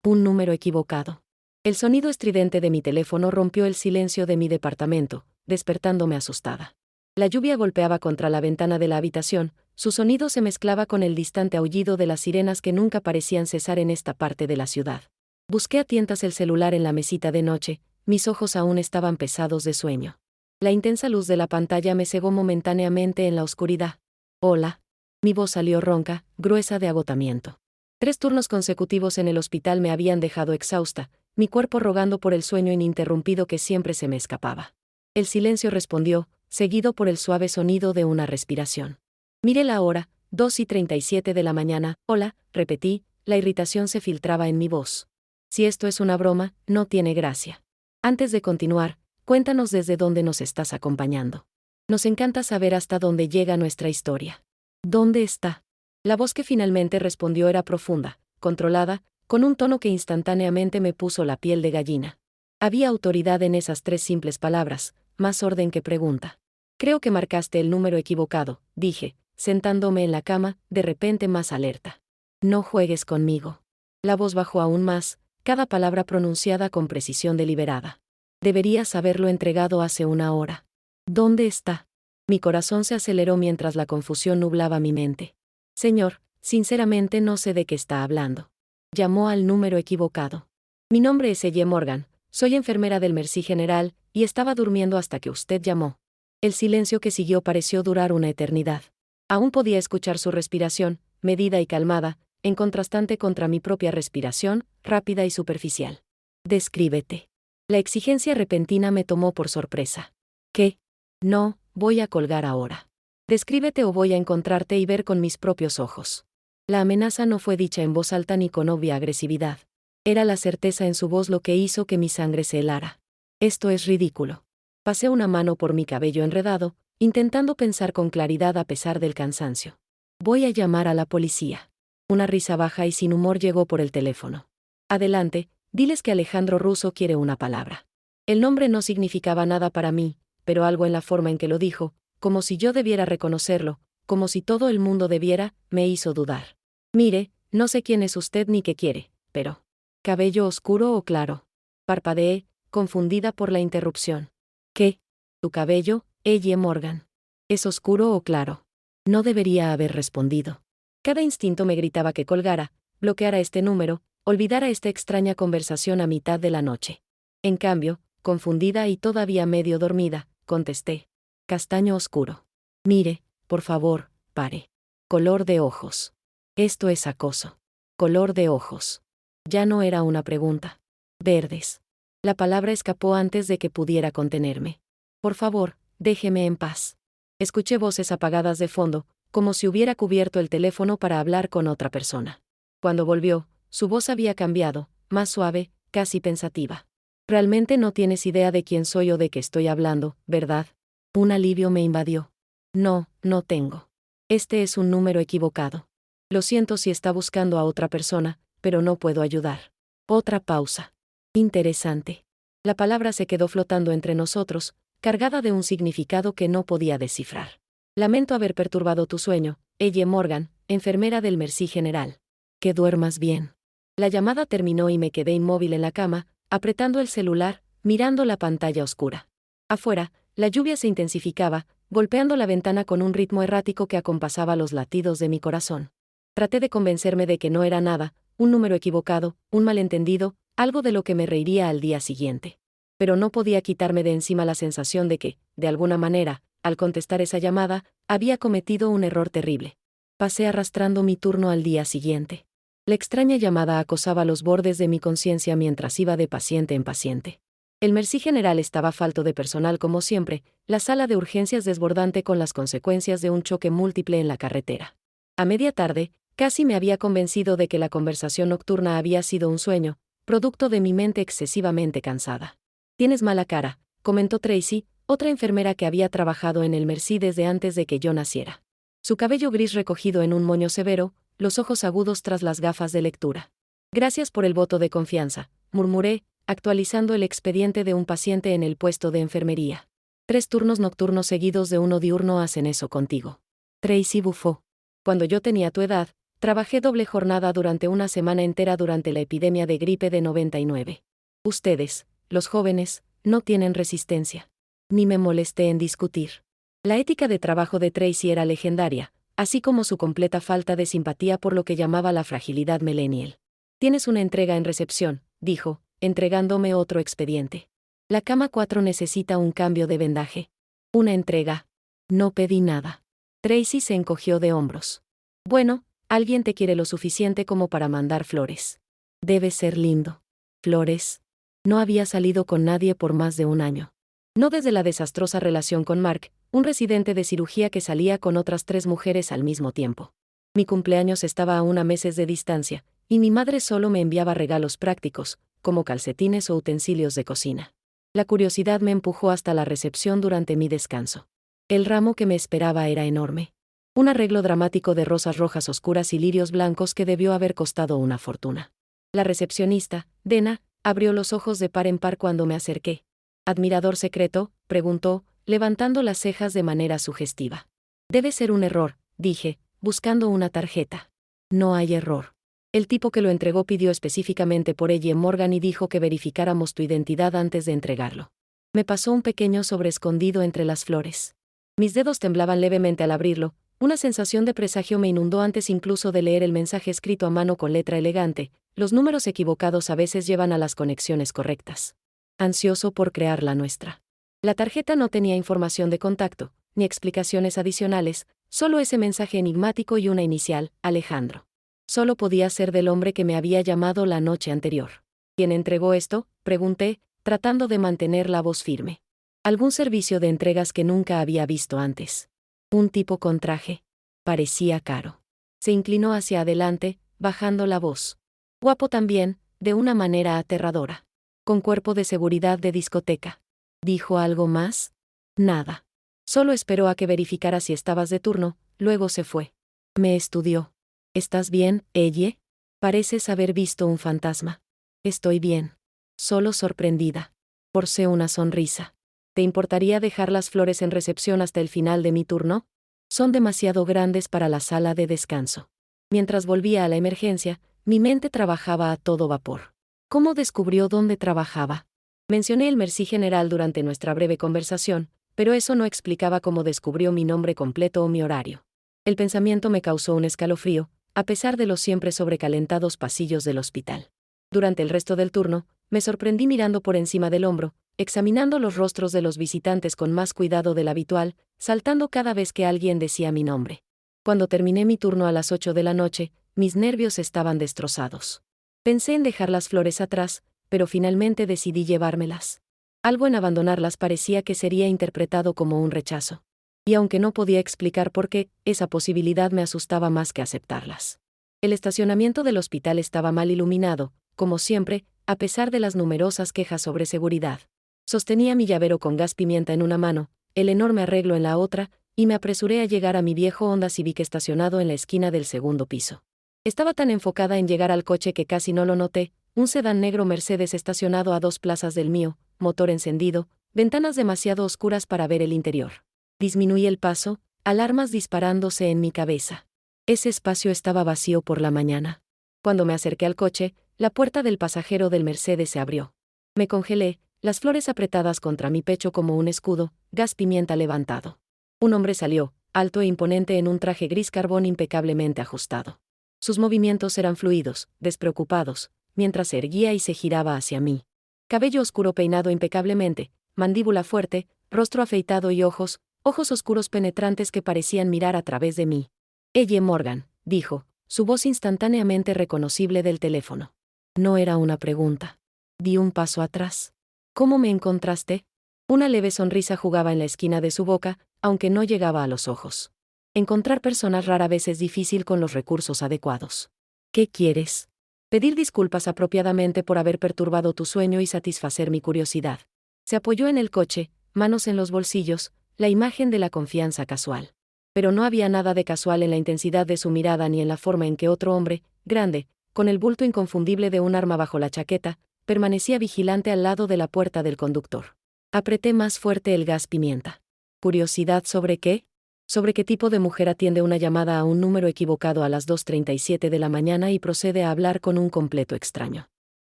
Un número equivocado. El sonido estridente de mi teléfono rompió el silencio de mi departamento, despertándome asustada. La lluvia golpeaba contra la ventana de la habitación, su sonido se mezclaba con el distante aullido de las sirenas que nunca parecían cesar en esta parte de la ciudad. Busqué a tientas el celular en la mesita de noche, mis ojos aún estaban pesados de sueño. La intensa luz de la pantalla me cegó momentáneamente en la oscuridad. Hola. Mi voz salió ronca, gruesa de agotamiento. 3 turnos consecutivos en el hospital me habían dejado exhausta, mi cuerpo rogando por el sueño ininterrumpido que siempre se me escapaba. El silencio respondió, seguido por el suave sonido de una respiración. Miré la hora, 2:37 de la mañana. Hola, repetí, la irritación se filtraba en mi voz. Si esto es una broma, no tiene gracia. Antes de continuar, cuéntanos desde dónde nos estás acompañando. Nos encanta saber hasta dónde llega nuestra historia. ¿Dónde está? La voz que finalmente respondió era profunda, controlada, con un tono que instantáneamente me puso la piel de gallina. Había autoridad en esas 3 simples palabras, más orden que pregunta. Creo que marcaste el número equivocado, dije, sentándome en la cama, de repente más alerta. No juegues conmigo. La voz bajó aún más, cada palabra pronunciada con precisión deliberada. Deberías haberlo entregado hace 1 hora. ¿Dónde está? Mi corazón se aceleró mientras la confusión nublaba mi mente. Señor, sinceramente no sé de qué está hablando. Llamó al número equivocado. Mi nombre es Elle Morgan, soy enfermera del Mercy General, y estaba durmiendo hasta que usted llamó. El silencio que siguió pareció durar una eternidad. Aún podía escuchar su respiración, medida y calmada, en contrastante contra mi propia respiración, rápida y superficial. Descríbete. La exigencia repentina me tomó por sorpresa. ¿Qué? No, voy a colgar ahora. Descríbete o voy a encontrarte y ver con mis propios ojos. La amenaza no fue dicha en voz alta ni con obvia agresividad. Era la certeza en su voz lo que hizo que mi sangre se helara. Esto es ridículo. Pasé una mano por mi cabello enredado, intentando pensar con claridad a pesar del cansancio. Voy a llamar a la policía. Una risa baja y sin humor llegó por el teléfono. Adelante, diles que Alejandro Russo quiere una palabra. El nombre no significaba nada para mí, pero algo en la forma en que lo dijo, como si yo debiera reconocerlo, como si todo el mundo debiera, me hizo dudar. Mire, no sé quién es usted ni qué quiere, pero... ¿Cabello oscuro o claro? Parpadeé, confundida por la interrupción. ¿Qué? ¿Tu cabello, Elle Morgan? ¿Es oscuro o claro? No debería haber respondido. Cada instinto me gritaba que colgara, bloqueara este número, olvidara esta extraña conversación a mitad de la noche. En cambio, confundida y todavía medio dormida, contesté. Castaño oscuro. Mire, por favor, pare. Color de ojos. Esto es acoso. Color de ojos. Ya no era una pregunta. Verdes. La palabra escapó antes de que pudiera contenerme. Por favor, déjeme en paz. Escuché voces apagadas de fondo, como si hubiera cubierto el teléfono para hablar con otra persona. Cuando volvió, su voz había cambiado, más suave, casi pensativa. Realmente no tienes idea de quién soy o de qué estoy hablando, ¿verdad? Un alivio me invadió. No, no tengo. Este es un número equivocado. Lo siento si está buscando a otra persona, pero no puedo ayudar. Otra pausa. Interesante. La palabra se quedó flotando entre nosotros, cargada de un significado que no podía descifrar. Lamento haber perturbado tu sueño, Elle Morgan, enfermera del Mercy General. Que duermas bien. La llamada terminó y me quedé inmóvil en la cama, apretando el celular, mirando la pantalla oscura. Afuera, la lluvia se intensificaba, golpeando la ventana con un ritmo errático que acompasaba los latidos de mi corazón. Traté de convencerme de que no era nada, un número equivocado, un malentendido, algo de lo que me reiría al día siguiente. Pero no podía quitarme de encima la sensación de que, de alguna manera, al contestar esa llamada, había cometido un error terrible. Pasé arrastrando mi turno al día siguiente. La extraña llamada acosaba los bordes de mi conciencia mientras iba de paciente en paciente. El Mercy General estaba falto de personal como siempre, la sala de urgencias desbordante con las consecuencias de un choque múltiple en la carretera. A media tarde, casi me había convencido de que la conversación nocturna había sido un sueño, producto de mi mente excesivamente cansada. Tienes mala cara, comentó Tracy, otra enfermera que había trabajado en el Mercy desde antes de que yo naciera. Su cabello gris recogido en un moño severo, los ojos agudos tras las gafas de lectura. Gracias por el voto de confianza, murmuré, actualizando el expediente de un paciente en el puesto de enfermería. 3 turnos nocturnos seguidos de uno diurno hacen eso contigo. Tracy bufó. Cuando yo tenía tu edad, Trabajé doble jornada durante una semana entera durante la epidemia de gripe de 99. Ustedes, los jóvenes, no tienen resistencia. Ni me molesté en discutir. La ética de trabajo de Tracy era legendaria, así como su completa falta de simpatía por lo que llamaba la fragilidad millennial. Tienes una entrega en recepción, dijo, entregándome otro expediente. La cama 4 necesita un cambio de vendaje. Una entrega. No pedí nada. Tracy se encogió de hombros. Bueno, alguien te quiere lo suficiente como para mandar flores. Debe ser lindo. ¿Flores? No había salido con nadie por más de un año. No desde la desastrosa relación con Mark, un residente de cirugía que salía con otras 3 mujeres al mismo tiempo. Mi cumpleaños estaba a unos meses de distancia, y mi madre solo me enviaba regalos prácticos, como calcetines o utensilios de cocina. La curiosidad me empujó hasta la recepción durante mi descanso. El ramo que me esperaba era enorme. Un arreglo dramático de rosas rojas oscuras y lirios blancos que debió haber costado una fortuna. La recepcionista, Dena, abrió los ojos de par en par cuando me acerqué. ¿Admirador secreto?, preguntó, levantando las cejas de manera sugestiva. Debe ser un error, dije, buscando una tarjeta. No hay error. El tipo que lo entregó pidió específicamente por ella Morgan y dijo que verificáramos tu identidad antes de entregarlo. Me pasó un pequeño sobre escondido entre las flores. Mis dedos temblaban levemente al abrirlo, una sensación de presagio me inundó antes incluso de leer el mensaje escrito a mano con letra elegante. Los números equivocados a veces llevan a las conexiones correctas. Ansioso por crear la nuestra. La tarjeta no tenía información de contacto, ni explicaciones adicionales, solo ese mensaje enigmático y una inicial, Alejandro. Solo podía ser del hombre que me había llamado la noche anterior. ¿Quién entregó esto?, pregunté, tratando de mantener la voz firme. Algún servicio de entregas que nunca había visto antes. Un tipo con traje. Parecía caro. Se inclinó hacia adelante, bajando la voz. Guapo también, de una manera aterradora. Con cuerpo de seguridad de discoteca. ¿Dijo algo más? Nada. Solo esperó a que verificara si estabas de turno, luego se fue. Me estudió. ¿Estás bien, Elle? Pareces haber visto un fantasma. Estoy bien. Solo sorprendida. Forcé una sonrisa. ¿Te importaría dejar las flores en recepción hasta el final de mi turno? Son demasiado grandes para la sala de descanso. Mientras volvía a la emergencia, mi mente trabajaba a todo vapor. ¿Cómo descubrió dónde trabajaba? Mencioné el Merci General durante nuestra breve conversación, pero eso no explicaba cómo descubrió mi nombre completo o mi horario. El pensamiento me causó un escalofrío, a pesar de los siempre sobrecalentados pasillos del hospital. Durante el resto del turno, me sorprendí mirando por encima del hombro, examinando los rostros de los visitantes con más cuidado del habitual, saltando cada vez que alguien decía mi nombre. Cuando terminé mi turno a las 8 de la noche, mis nervios estaban destrozados. Pensé en dejar las flores atrás, pero finalmente decidí llevármelas. Algo en abandonarlas parecía que sería interpretado como un rechazo. Y aunque no podía explicar por qué, esa posibilidad me asustaba más que aceptarlas. El estacionamiento del hospital estaba mal iluminado, como siempre, a pesar de las numerosas quejas sobre seguridad. Sostenía mi llavero con gas pimienta en una mano, el enorme arreglo en la otra, y me apresuré a llegar a mi viejo Honda Civic estacionado en la esquina del segundo piso. Estaba tan enfocada en llegar al coche que casi no lo noté, un sedán negro Mercedes estacionado a 2 plazas del mío, motor encendido, ventanas demasiado oscuras para ver el interior. Disminuí el paso, alarmas disparándose en mi cabeza. Ese espacio estaba vacío por la mañana. Cuando me acerqué al coche, la puerta del pasajero del Mercedes se abrió. Me congelé, las flores apretadas contra mi pecho como un escudo, gas pimienta levantado. Un hombre salió, alto e imponente en un traje gris carbón impecablemente ajustado. Sus movimientos eran fluidos, despreocupados, mientras se erguía y se giraba hacia mí. Cabello oscuro peinado impecablemente, mandíbula fuerte, rostro afeitado y ojos oscuros penetrantes que parecían mirar a través de mí. Elle Morgan, dijo, su voz instantáneamente reconocible del teléfono. No era una pregunta. Di un paso atrás. ¿Cómo me encontraste? Una leve sonrisa jugaba en la esquina de su boca, aunque no llegaba a los ojos. Encontrar personas rara vez es difícil con los recursos adecuados. ¿Qué quieres? Pedir disculpas apropiadamente por haber perturbado tu sueño y satisfacer mi curiosidad. Se apoyó en el coche, manos en los bolsillos, la imagen de la confianza casual. Pero no había nada de casual en la intensidad de su mirada ni en la forma en que otro hombre, grande, con el bulto inconfundible de un arma bajo la chaqueta, permanecía vigilante al lado de la puerta del conductor. Apreté más fuerte el gas pimienta. ¿Curiosidad sobre qué? Sobre qué tipo de mujer atiende una llamada a un número equivocado a las 2:37 de la mañana y procede a hablar con un completo extraño.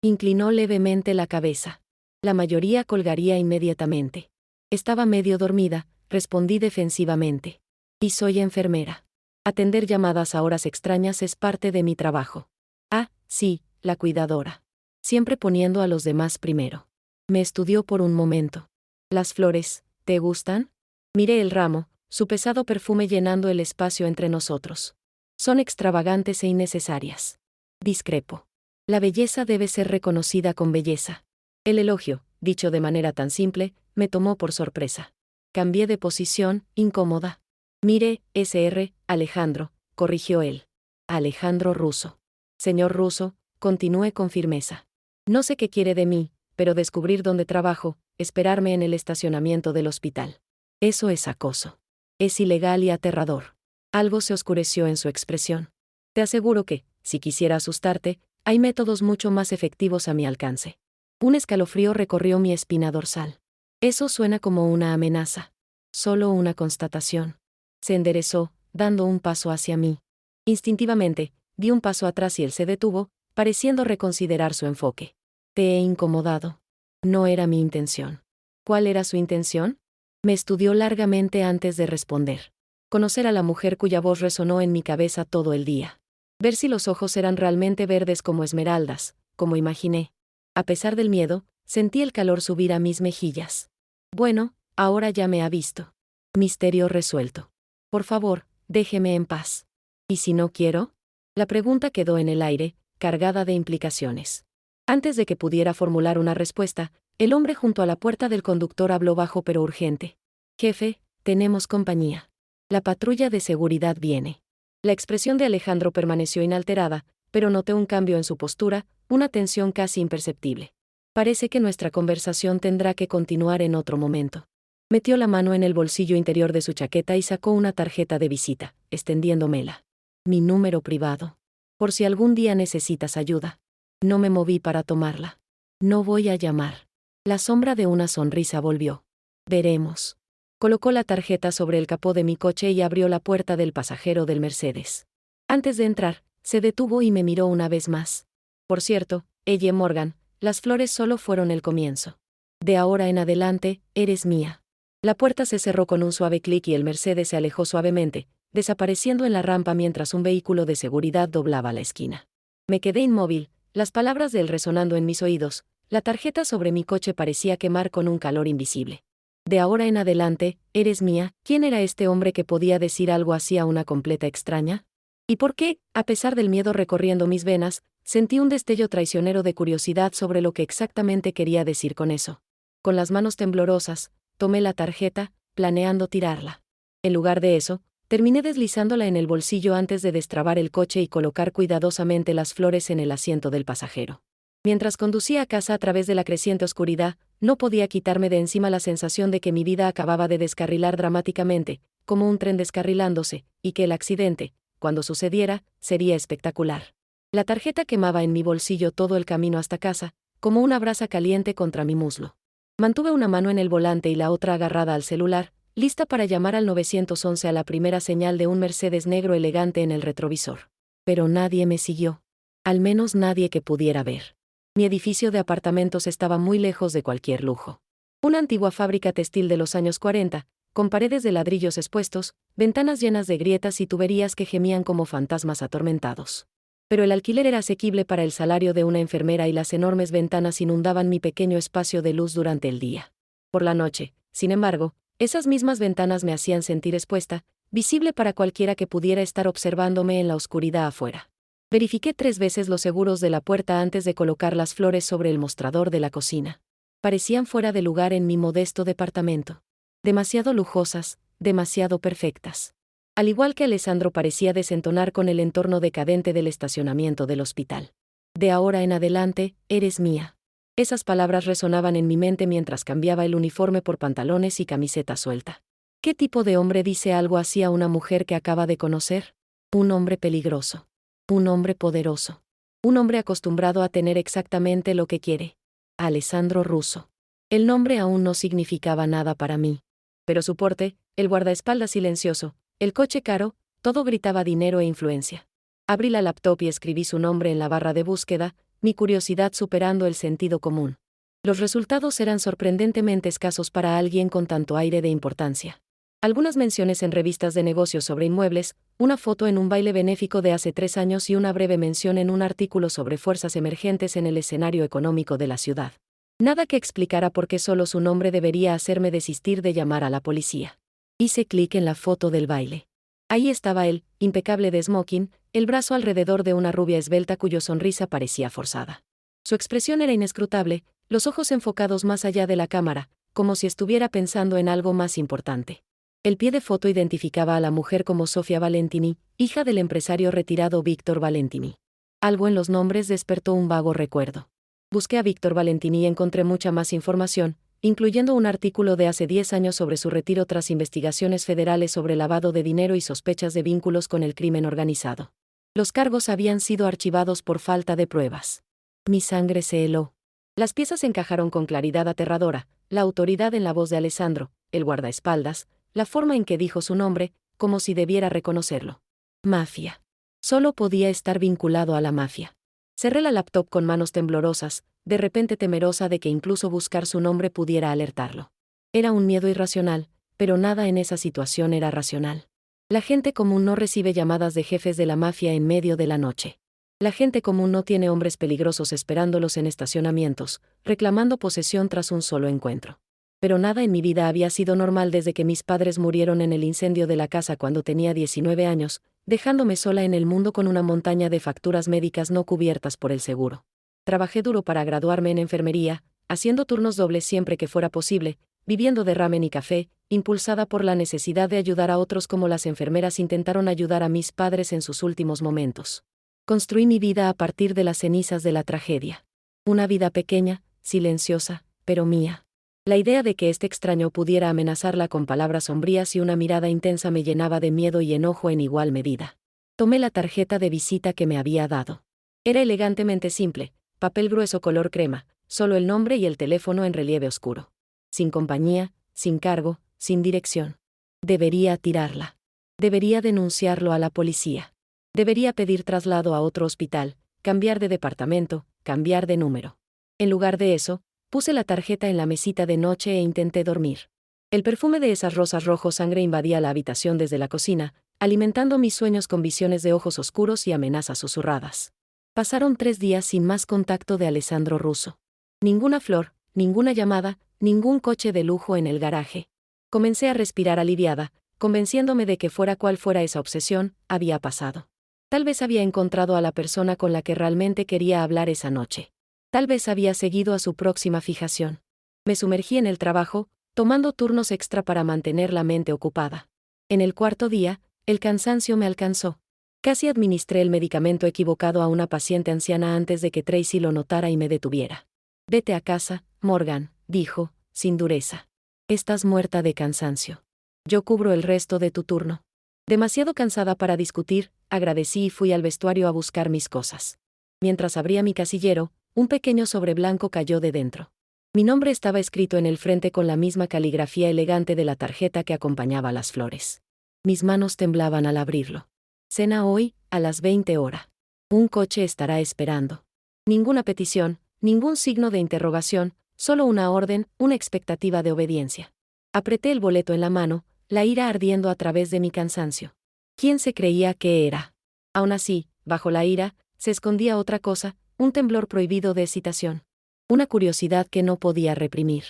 Inclinó levemente la cabeza. La mayoría colgaría inmediatamente. Estaba medio dormida, respondí defensivamente. Y soy enfermera. Atender llamadas a horas extrañas es parte de mi trabajo. Ah, sí, la cuidadora. Siempre poniendo a los demás primero. Me estudió por un momento. ¿Las flores, te gustan? Miré el ramo, su pesado perfume llenando el espacio entre nosotros. Son extravagantes e innecesarias. Discrepo. La belleza debe ser reconocida con belleza. El elogio, dicho de manera tan simple, me tomó por sorpresa. Cambié de posición, incómoda. Mire, Sr. Alejandro, corrigió él. Alejandro Russo. Señor Russo, continué con firmeza. No sé qué quiere de mí, pero descubrir dónde trabajo, esperarme en el estacionamiento del hospital. Eso es acoso. Es ilegal y aterrador. Algo se oscureció en su expresión. Te aseguro que, si quisiera asustarte, hay métodos mucho más efectivos a mi alcance. Un escalofrío recorrió mi espina dorsal. Eso suena como una amenaza. Solo una constatación. Se enderezó, dando un paso hacia mí. Instintivamente, di un paso atrás y él se detuvo, pareciendo reconsiderar su enfoque. Te he incomodado. No era mi intención. ¿Cuál era su intención? Me estudió largamente antes de responder. Conocer a la mujer cuya voz resonó en mi cabeza todo el día. Ver si los ojos eran realmente verdes como esmeraldas, como imaginé. A pesar del miedo, sentí el calor subir a mis mejillas. Bueno, ahora ya me ha visto. Misterio resuelto. Por favor, déjeme en paz. ¿Y si no quiero? La pregunta quedó en el aire, cargada de implicaciones. Antes de que pudiera formular una respuesta, el hombre junto a la puerta del conductor habló bajo pero urgente. Jefe, tenemos compañía. La patrulla de seguridad viene. La expresión de Alejandro permaneció inalterada, pero noté un cambio en su postura, una tensión casi imperceptible. Parece que nuestra conversación tendrá que continuar en otro momento. Metió la mano en el bolsillo interior de su chaqueta y sacó una tarjeta de visita, extendiéndomela. Mi número privado. Por si algún día necesitas ayuda. No me moví para tomarla. No voy a llamar. La sombra de una sonrisa volvió. Veremos. Colocó la tarjeta sobre el capó de mi coche y abrió la puerta del pasajero del Mercedes. Antes de entrar, se detuvo y me miró una vez más. Por cierto, Ella Morgan, las flores solo fueron el comienzo. De ahora en adelante, eres mía. La puerta se cerró con un suave clic y el Mercedes se alejó suavemente, desapareciendo en la rampa mientras un vehículo de seguridad doblaba la esquina. Me quedé inmóvil, las palabras de él resonando en mis oídos. La tarjeta sobre mi coche parecía quemar con un calor invisible. De ahora en adelante, eres mía. ¿Quién era este hombre que podía decir algo así a una completa extraña? ¿Y por qué, a pesar del miedo recorriendo mis venas, sentí un destello traicionero de curiosidad sobre lo que exactamente quería decir con eso? Con las manos temblorosas, tomé la tarjeta, planeando tirarla. En lugar de eso, terminé deslizándola en el bolsillo antes de destrabar el coche y colocar cuidadosamente las flores en el asiento del pasajero. Mientras conducía a casa a través de la creciente oscuridad, no podía quitarme de encima la sensación de que mi vida acababa de descarrilar dramáticamente, como un tren descarrilándose, y que el accidente, cuando sucediera, sería espectacular. La tarjeta quemaba en mi bolsillo todo el camino hasta casa, como una brasa caliente contra mi muslo. Mantuve una mano en el volante y la otra agarrada al celular, lista para llamar al 911 a la primera señal de un Mercedes negro elegante en el retrovisor. Pero nadie me siguió. Al menos nadie que pudiera ver. Mi edificio de apartamentos estaba muy lejos de cualquier lujo. Una antigua fábrica textil de los años 40, con paredes de ladrillos expuestos, ventanas llenas de grietas y tuberías que gemían como fantasmas atormentados. Pero el alquiler era asequible para el salario de una enfermera y las enormes ventanas inundaban mi pequeño espacio de luz durante el día. Por la noche, sin embargo, esas mismas ventanas me hacían sentir expuesta, visible para cualquiera que pudiera estar observándome en la oscuridad afuera. Verifiqué 3 veces los seguros de la puerta antes de colocar las flores sobre el mostrador de la cocina. Parecían fuera de lugar en mi modesto departamento. Demasiado lujosas, demasiado perfectas. Al igual que Alessandro parecía desentonar con el entorno decadente del estacionamiento del hospital. De ahora en adelante, eres mía. Esas palabras resonaban en mi mente mientras cambiaba el uniforme por pantalones y camiseta suelta. ¿Qué tipo de hombre dice algo así a una mujer que acaba de conocer? Un hombre peligroso. Un hombre poderoso. Un hombre acostumbrado a tener exactamente lo que quiere. Alessandro Russo. El nombre aún no significaba nada para mí. Pero su porte, el guardaespaldas silencioso, el coche caro, todo gritaba dinero e influencia. Abrí la laptop y escribí su nombre en la barra de búsqueda, mi curiosidad superando el sentido común. Los resultados eran sorprendentemente escasos para alguien con tanto aire de importancia. Algunas menciones en revistas de negocios sobre inmuebles, una foto en un baile benéfico de hace 3 años y una breve mención en un artículo sobre fuerzas emergentes en el escenario económico de la ciudad. Nada que explicara por qué solo su nombre debería hacerme desistir de llamar a la policía. Hice clic en la foto del baile. Ahí estaba él, impecable de smoking, el brazo alrededor de una rubia esbelta cuya sonrisa parecía forzada. Su expresión era inescrutable, los ojos enfocados más allá de la cámara, como si estuviera pensando en algo más importante. El pie de foto identificaba a la mujer como Sofia Valentini, hija del empresario retirado Víctor Valentini. Algo en los nombres despertó un vago recuerdo. Busqué a Víctor Valentini y encontré mucha más información, incluyendo un artículo de hace 10 años sobre su retiro tras investigaciones federales sobre lavado de dinero y sospechas de vínculos con el crimen organizado. Los cargos habían sido archivados por falta de pruebas. Mi sangre se heló. Las piezas encajaron con claridad aterradora, la autoridad en la voz de Alessandro, el guardaespaldas, la forma en que dijo su nombre, como si debiera reconocerlo. Mafia. Solo podía estar vinculado a la mafia. Cerré la laptop con manos temblorosas, de repente temerosa de que incluso buscar su nombre pudiera alertarlo. Era un miedo irracional, pero nada en esa situación era racional. La gente común no recibe llamadas de jefes de la mafia en medio de la noche. La gente común no tiene hombres peligrosos esperándolos en estacionamientos, reclamando posesión tras un solo encuentro. Pero nada en mi vida había sido normal desde que mis padres murieron en el incendio de la casa cuando tenía 19 años, dejándome sola en el mundo con una montaña de facturas médicas no cubiertas por el seguro. Trabajé duro para graduarme en enfermería, haciendo turnos dobles siempre que fuera posible, viviendo de ramen y café, impulsada por la necesidad de ayudar a otros como las enfermeras intentaron ayudar a mis padres en sus últimos momentos. Construí mi vida a partir de las cenizas de la tragedia. Una vida pequeña, silenciosa, pero mía. La idea de que este extraño pudiera amenazarla con palabras sombrías y una mirada intensa me llenaba de miedo y enojo en igual medida. Tomé la tarjeta de visita que me había dado. Era elegantemente simple, papel grueso color crema, solo el nombre y el teléfono en relieve oscuro. Sin compañía, sin cargo, sin dirección. Debería tirarla. Debería denunciarlo a la policía. Debería pedir traslado a otro hospital, cambiar de departamento, cambiar de número. En lugar de eso, puse la tarjeta en la mesita de noche e intenté dormir. El perfume de esas rosas rojo sangre invadía la habitación desde la cocina, alimentando mis sueños con visiones de ojos oscuros y amenazas susurradas. Pasaron 3 días sin más contacto de Alessandro Russo. Ninguna flor, ninguna llamada, ningún coche de lujo en el garaje. Comencé a respirar aliviada, convenciéndome de que fuera cual fuera esa obsesión, había pasado. Tal vez había encontrado a la persona con la que realmente quería hablar esa noche. Tal vez había seguido a su próxima fijación. Me sumergí en el trabajo, tomando turnos extra para mantener la mente ocupada. En el 4.º día, el cansancio me alcanzó. Casi administré el medicamento equivocado a una paciente anciana antes de que Tracy lo notara y me detuviera. «Vete a casa, Morgan», dijo, sin dureza. «Estás muerta de cansancio. Yo cubro el resto de tu turno». Demasiado cansada para discutir, agradecí y fui al vestuario a buscar mis cosas. Mientras abría mi casillero, un pequeño sobre blanco cayó de dentro. Mi nombre estaba escrito en el frente con la misma caligrafía elegante de la tarjeta que acompañaba las flores. Mis manos temblaban al abrirlo. «Cena hoy, a las 20 horas. Un coche estará esperando». Ninguna petición, ningún signo de interrogación, solo una orden, una expectativa de obediencia. Apreté el boleto en la mano, la ira ardiendo a través de mi cansancio. ¿Quién se creía que era? Aún así, bajo la ira, se escondía otra cosa, un temblor prohibido de excitación. Una curiosidad que no podía reprimir.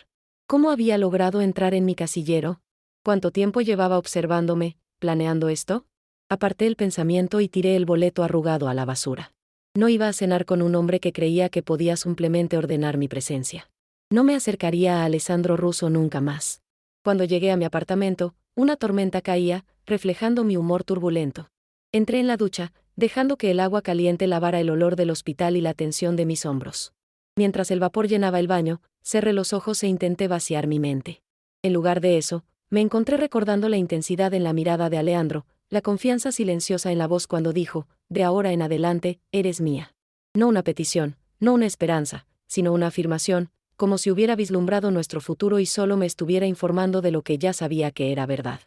¿Cómo había logrado entrar en mi casillero? ¿Cuánto tiempo llevaba observándome, planeando esto? Aparté el pensamiento y tiré el boleto arrugado a la basura. No iba a cenar con un hombre que creía que podía simplemente ordenar mi presencia. No me acercaría a Alessandro Russo nunca más. Cuando llegué a mi apartamento, una tormenta caía, reflejando mi humor turbulento. Entré en la ducha, dejando que el agua caliente lavara el olor del hospital y la tensión de mis hombros. Mientras el vapor llenaba el baño, cerré los ojos e intenté vaciar mi mente. En lugar de eso, me encontré recordando la intensidad en la mirada de Alejandro, la confianza silenciosa en la voz cuando dijo, «De ahora en adelante, eres mía». No una petición, no una esperanza, sino una afirmación, como si hubiera vislumbrado nuestro futuro y solo me estuviera informando de lo que ya sabía que era verdad.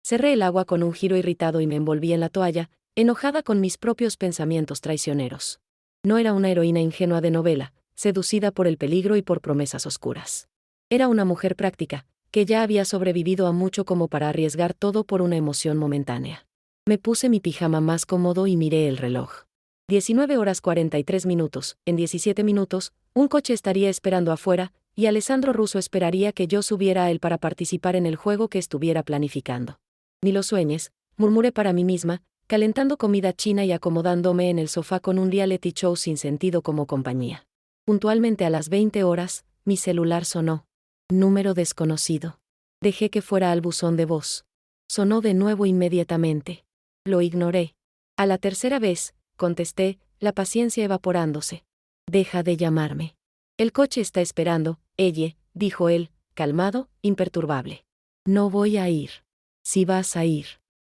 Cerré el agua con un giro irritado y me envolví en la toalla, enojada con mis propios pensamientos traicioneros. No era una heroína ingenua de novela, seducida por el peligro y por promesas oscuras. Era una mujer práctica, que ya había sobrevivido a mucho como para arriesgar todo por una emoción momentánea. Me puse mi pijama más cómodo y miré el reloj. 19:43. En 17 minutos, un coche estaría esperando afuera, y Alessandro Russo esperaría que yo subiera a él para participar en el juego que estuviera planificando. Ni lo sueñes, murmuré para mí misma, calentando comida china y acomodándome en el sofá con un reality show sin sentido como compañía. Puntualmente a las 20 horas, mi celular sonó. Número desconocido. Dejé que fuera al buzón de voz. Sonó de nuevo inmediatamente. Lo ignoré. A la tercera vez, contesté, la paciencia evaporándose. Deja de llamarme. El coche está esperando, ella, dijo él, calmado, imperturbable. No voy a ir. Si vas a ir.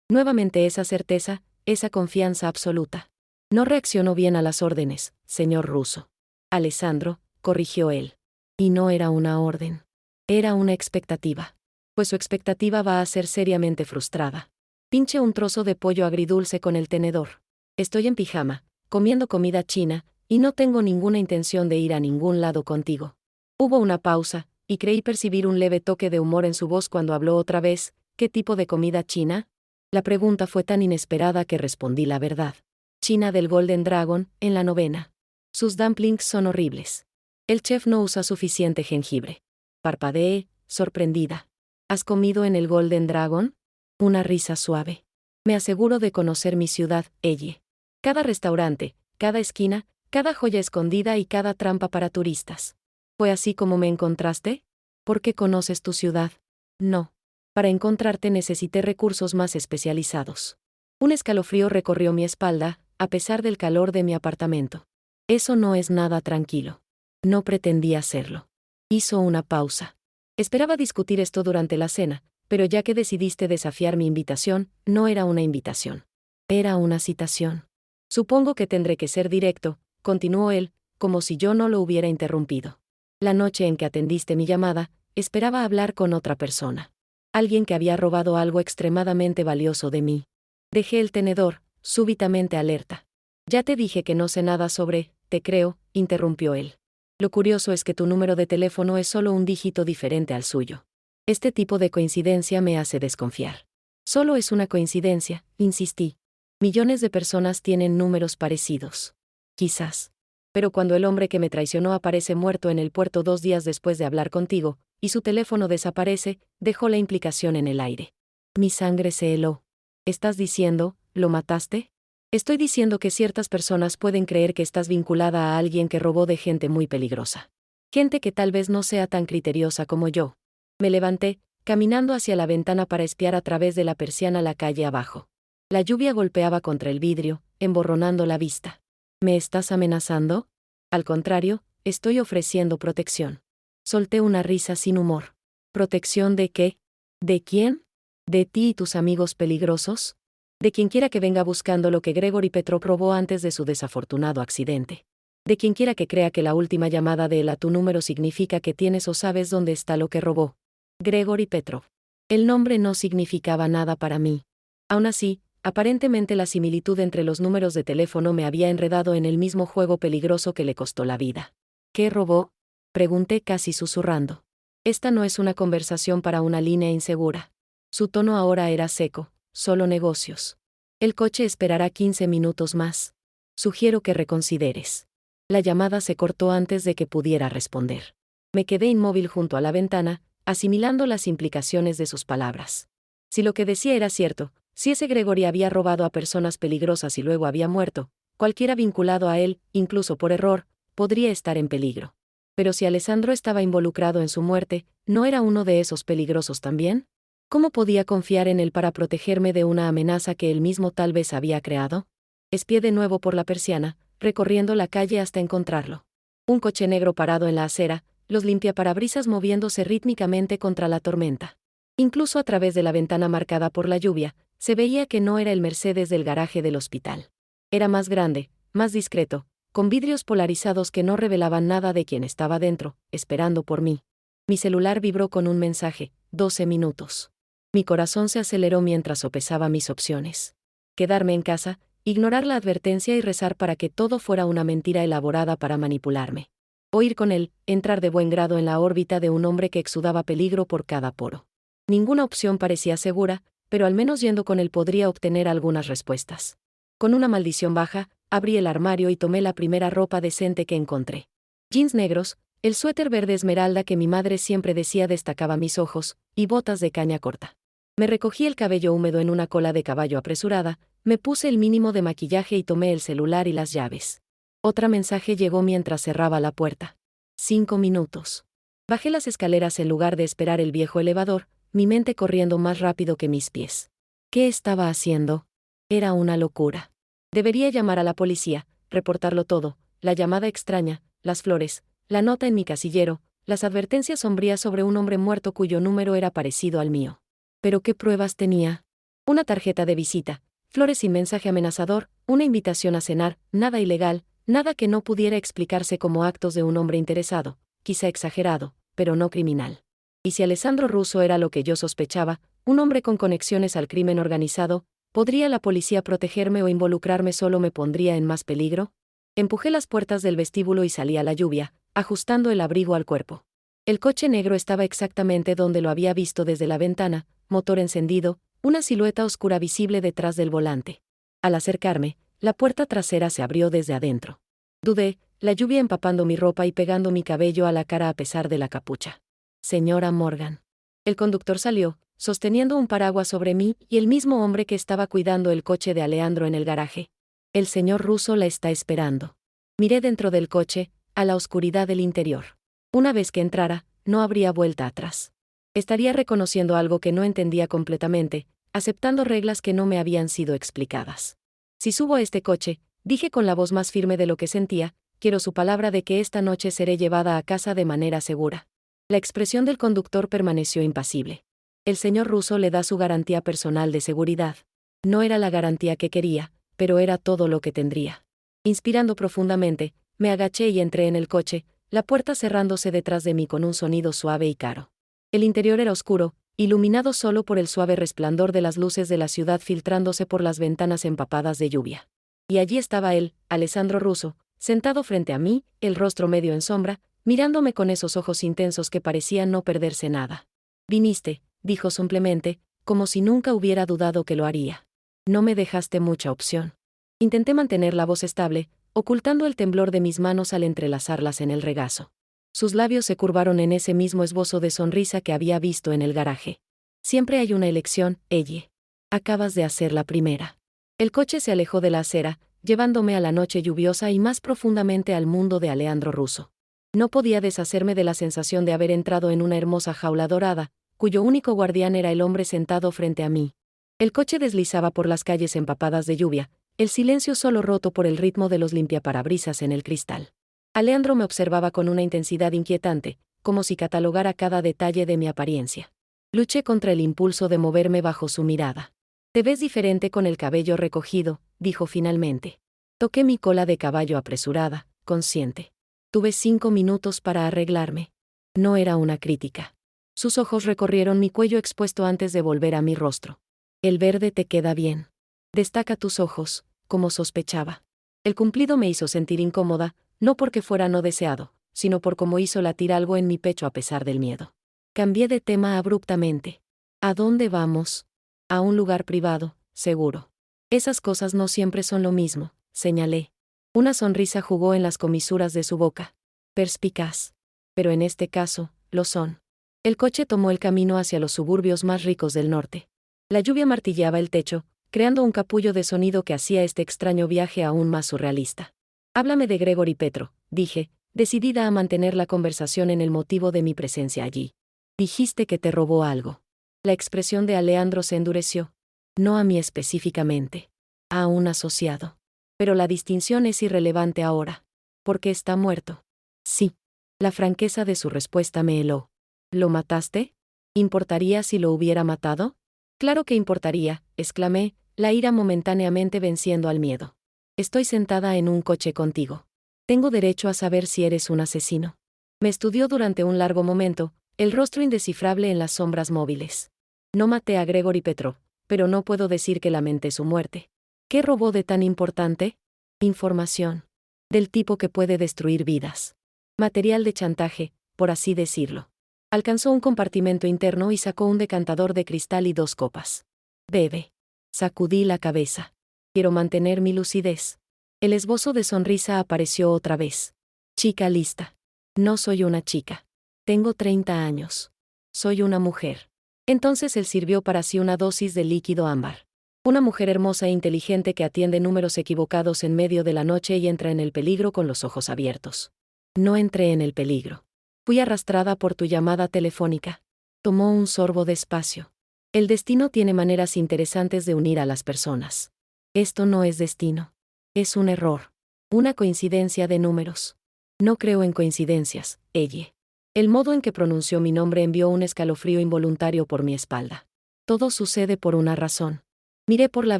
Nuevamente esa certeza, esa confianza absoluta. No reaccionó bien a las órdenes, señor Russo. Alessandro, corrigió él. Y no era una orden. Era una expectativa. Pues su expectativa va a ser seriamente frustrada. Pinche un trozo de pollo agridulce con el tenedor. Estoy en pijama, comiendo comida china, y no tengo ninguna intención de ir a ningún lado contigo. Hubo una pausa, y creí percibir un leve toque de humor en su voz cuando habló otra vez. ¿Qué tipo de comida china? La pregunta fue tan inesperada que respondí la verdad. China del Golden Dragon, en la 9ª. Sus dumplings son horribles. El chef no usa suficiente jengibre. Parpadeé, sorprendida. ¿Has comido en el Golden Dragon? Una risa suave. Me aseguro de conocer mi ciudad, ella. Cada restaurante, cada esquina, cada joya escondida y cada trampa para turistas. ¿Fue así como me encontraste? ¿Por qué conoces tu ciudad? No. Para encontrarte necesité recursos más especializados. Un escalofrío recorrió mi espalda, a pesar del calor de mi apartamento. Eso no es nada tranquilo. No pretendía hacerlo. Hizo una pausa. Esperaba discutir esto durante la cena, pero ya que decidiste desafiar mi invitación, no era una invitación. Era una citación. Supongo que tendré que ser directo, continuó él, como si yo no lo hubiera interrumpido. La noche en que atendiste mi llamada, esperaba hablar con otra persona. Alguien que había robado algo extremadamente valioso de mí. Dejé el tenedor, súbitamente alerta. Ya te dije que no sé nada sobre, te creo, interrumpió él. Lo curioso es que tu número de teléfono es solo un dígito diferente al suyo. Este tipo de coincidencia me hace desconfiar. Solo es una coincidencia, insistí. Millones de personas tienen números parecidos. Quizás. Pero cuando el hombre que me traicionó aparece muerto en el puerto 2 días después de hablar contigo, y su teléfono desaparece, dejó la implicación en el aire. Mi sangre se heló. ¿Estás diciendo, lo mataste? Estoy diciendo que ciertas personas pueden creer que estás vinculada a alguien que robó de gente muy peligrosa. Gente que tal vez no sea tan criteriosa como yo. Me levanté, caminando hacia la ventana para espiar a través de la persiana la calle abajo. La lluvia golpeaba contra el vidrio, emborronando la vista. ¿Me estás amenazando? Al contrario, estoy ofreciendo protección. Solté una risa sin humor. ¿Protección de qué? ¿De quién? ¿De ti y tus amigos peligrosos? De quienquiera que venga buscando lo que Gregory Petrov robó antes de su desafortunado accidente. De quienquiera que crea que la última llamada de él a tu número significa que tienes o sabes dónde está lo que robó. Gregory Petrov. El nombre no significaba nada para mí. Aún así, aparentemente la similitud entre los números de teléfono me había enredado en el mismo juego peligroso que le costó la vida. ¿Qué robó? Pregunté casi susurrando. Esta no es una conversación para una línea insegura. Su tono ahora era seco. Solo negocios. El coche esperará 15 minutos más. Sugiero que reconsideres. La llamada se cortó antes de que pudiera responder. Me quedé inmóvil junto a la ventana, asimilando las implicaciones de sus palabras. Si lo que decía era cierto, si ese Gregory había robado a personas peligrosas y luego había muerto, cualquiera vinculado a él, incluso por error, podría estar en peligro. Pero si Alessandro estaba involucrado en su muerte, ¿no era uno de esos peligrosos también? ¿Cómo podía confiar en él para protegerme de una amenaza que él mismo tal vez había creado? Espié de nuevo por la persiana, recorriendo la calle hasta encontrarlo. Un coche negro parado en la acera, los limpiaparabrisas moviéndose rítmicamente contra la tormenta. Incluso a través de la ventana marcada por la lluvia, se veía que no era el Mercedes del garaje del hospital. Era más grande, más discreto, con vidrios polarizados que no revelaban nada de quien estaba dentro, esperando por mí. Mi celular vibró con un mensaje, 12 minutos. Mi corazón se aceleró mientras sopesaba mis opciones. Quedarme en casa, ignorar la advertencia y rezar para que todo fuera una mentira elaborada para manipularme. O ir con él, entrar de buen grado en la órbita de un hombre que exudaba peligro por cada poro. Ninguna opción parecía segura, pero al menos yendo con él podría obtener algunas respuestas. Con una maldición baja, abrí el armario y tomé la primera ropa decente que encontré. Jeans negros, el suéter verde esmeralda que mi madre siempre decía destacaba mis ojos, y botas de caña corta. Me recogí el cabello húmedo en una cola de caballo apresurada, me puse el mínimo de maquillaje y tomé el celular y las llaves. Otra mensaje llegó mientras cerraba la puerta. 5 minutos. Bajé las escaleras en lugar de esperar el viejo elevador, mi mente corriendo más rápido que mis pies. ¿Qué estaba haciendo? Era una locura. Debería llamar a la policía, reportarlo todo, la llamada extraña, las flores, la nota en mi casillero, las advertencias sombrías sobre un hombre muerto cuyo número era parecido al mío. ¿Pero qué pruebas tenía? Una tarjeta de visita, flores sin mensaje amenazador, una invitación a cenar, nada ilegal, nada que no pudiera explicarse como actos de un hombre interesado, quizá exagerado, pero no criminal. Y si Alessandro Russo era lo que yo sospechaba, un hombre con conexiones al crimen organizado, ¿podría la policía protegerme o involucrarme solo me pondría en más peligro? Empujé las puertas del vestíbulo y salí a la lluvia, ajustando el abrigo al cuerpo. El coche negro estaba exactamente donde lo había visto desde la ventana, motor encendido, una silueta oscura visible detrás del volante. Al acercarme, la puerta trasera se abrió desde adentro. Dudé, la lluvia empapando mi ropa y pegando mi cabello a la cara a pesar de la capucha. Señora Morgan. El conductor salió, sosteniendo un paraguas sobre mí y el mismo hombre que estaba cuidando el coche de Alejandro en el garaje. El señor Russo la está esperando. Miré dentro del coche, a la oscuridad del interior. Una vez que entrara, no habría vuelta atrás. Estaría reconociendo algo que no entendía completamente, aceptando reglas que no me habían sido explicadas. Si subo a este coche, dije con la voz más firme de lo que sentía, quiero su palabra de que esta noche seré llevada a casa de manera segura. La expresión del conductor permaneció impasible. El señor Russo le da su garantía personal de seguridad. No era la garantía que quería, pero era todo lo que tendría. Inspirando profundamente, me agaché y entré en el coche, la puerta cerrándose detrás de mí con un sonido suave y caro. El interior era oscuro, iluminado solo por el suave resplandor de las luces de la ciudad filtrándose por las ventanas empapadas de lluvia. Y allí estaba él, Alessandro Russo, sentado frente a mí, el rostro medio en sombra, mirándome con esos ojos intensos que parecían no perderse nada. Viniste, dijo simplemente, como si nunca hubiera dudado que lo haría. No me dejaste mucha opción. Intenté mantener la voz estable, ocultando el temblor de mis manos al entrelazarlas en el regazo. Sus labios se curvaron en ese mismo esbozo de sonrisa que había visto en el garaje. Siempre hay una elección, Elle. Acabas de hacer la primera. El coche se alejó de la acera, llevándome a la noche lluviosa y más profundamente al mundo de Alejandro Russo. No podía deshacerme de la sensación de haber entrado en una hermosa jaula dorada, cuyo único guardián era el hombre sentado frente a mí. El coche deslizaba por las calles empapadas de lluvia, el silencio solo roto por el ritmo de los limpiaparabrisas en el cristal. Alejandro me observaba con una intensidad inquietante, como si catalogara cada detalle de mi apariencia. Luché contra el impulso de moverme bajo su mirada. Te ves diferente con el cabello recogido, dijo finalmente. Toqué mi cola de caballo apresurada, consciente. Tuve 5 minutos para arreglarme. No era una crítica. Sus ojos recorrieron mi cuello expuesto antes de volver a mi rostro. El verde te queda bien. Destaca tus ojos, como sospechaba. El cumplido me hizo sentir incómoda, no porque fuera no deseado, sino por cómo hizo latir algo en mi pecho a pesar del miedo. Cambié de tema abruptamente. ¿A dónde vamos? A un lugar privado, seguro. Esas cosas no siempre son lo mismo, señalé. Una sonrisa jugó en las comisuras de su boca. Perspicaz. Pero en este caso, lo son. El coche tomó el camino hacia los suburbios más ricos del norte. La lluvia martilleaba el techo, creando un capullo de sonido que hacía este extraño viaje aún más surrealista. Háblame de Gregory Petro, dije, decidida a mantener la conversación en el motivo de mi presencia allí. Dijiste que te robó algo. La expresión de Alejandro se endureció. No a mí específicamente. A un asociado. Pero la distinción es irrelevante ahora. Porque está muerto. Sí. La franqueza de su respuesta me heló. ¿Lo mataste? ¿Importaría si lo hubiera matado? Claro que importaría, exclamé, la ira momentáneamente venciendo al miedo. Estoy sentada en un coche contigo. Tengo derecho a saber si eres un asesino. Me estudió durante un largo momento, el rostro indescifrable en las sombras móviles. No maté a Gregory Petrov, pero no puedo decir que lamenté su muerte. ¿Qué robó de tan importante? Información. Del tipo que puede destruir vidas. Material de chantaje, por así decirlo. Alcanzó un compartimento interno y sacó un decantador de cristal y 2 copas. Bebe. Sacudí la cabeza. Quiero mantener mi lucidez. El esbozo de sonrisa apareció otra vez. Chica lista. No soy una chica. Tengo 30 años. Soy una mujer. Entonces él sirvió para sí una dosis de líquido ámbar. Una mujer hermosa e inteligente que atiende números equivocados en medio de la noche y entra en el peligro con los ojos abiertos. No entré en el peligro. Fui arrastrada por tu llamada telefónica. Tomó un sorbo despacio. El destino tiene maneras interesantes de unir a las personas. Esto no es destino. Es un error. Una coincidencia de números. No creo en coincidencias, ella. El modo en que pronunció mi nombre envió un escalofrío involuntario por mi espalda. Todo sucede por una razón. Miré por la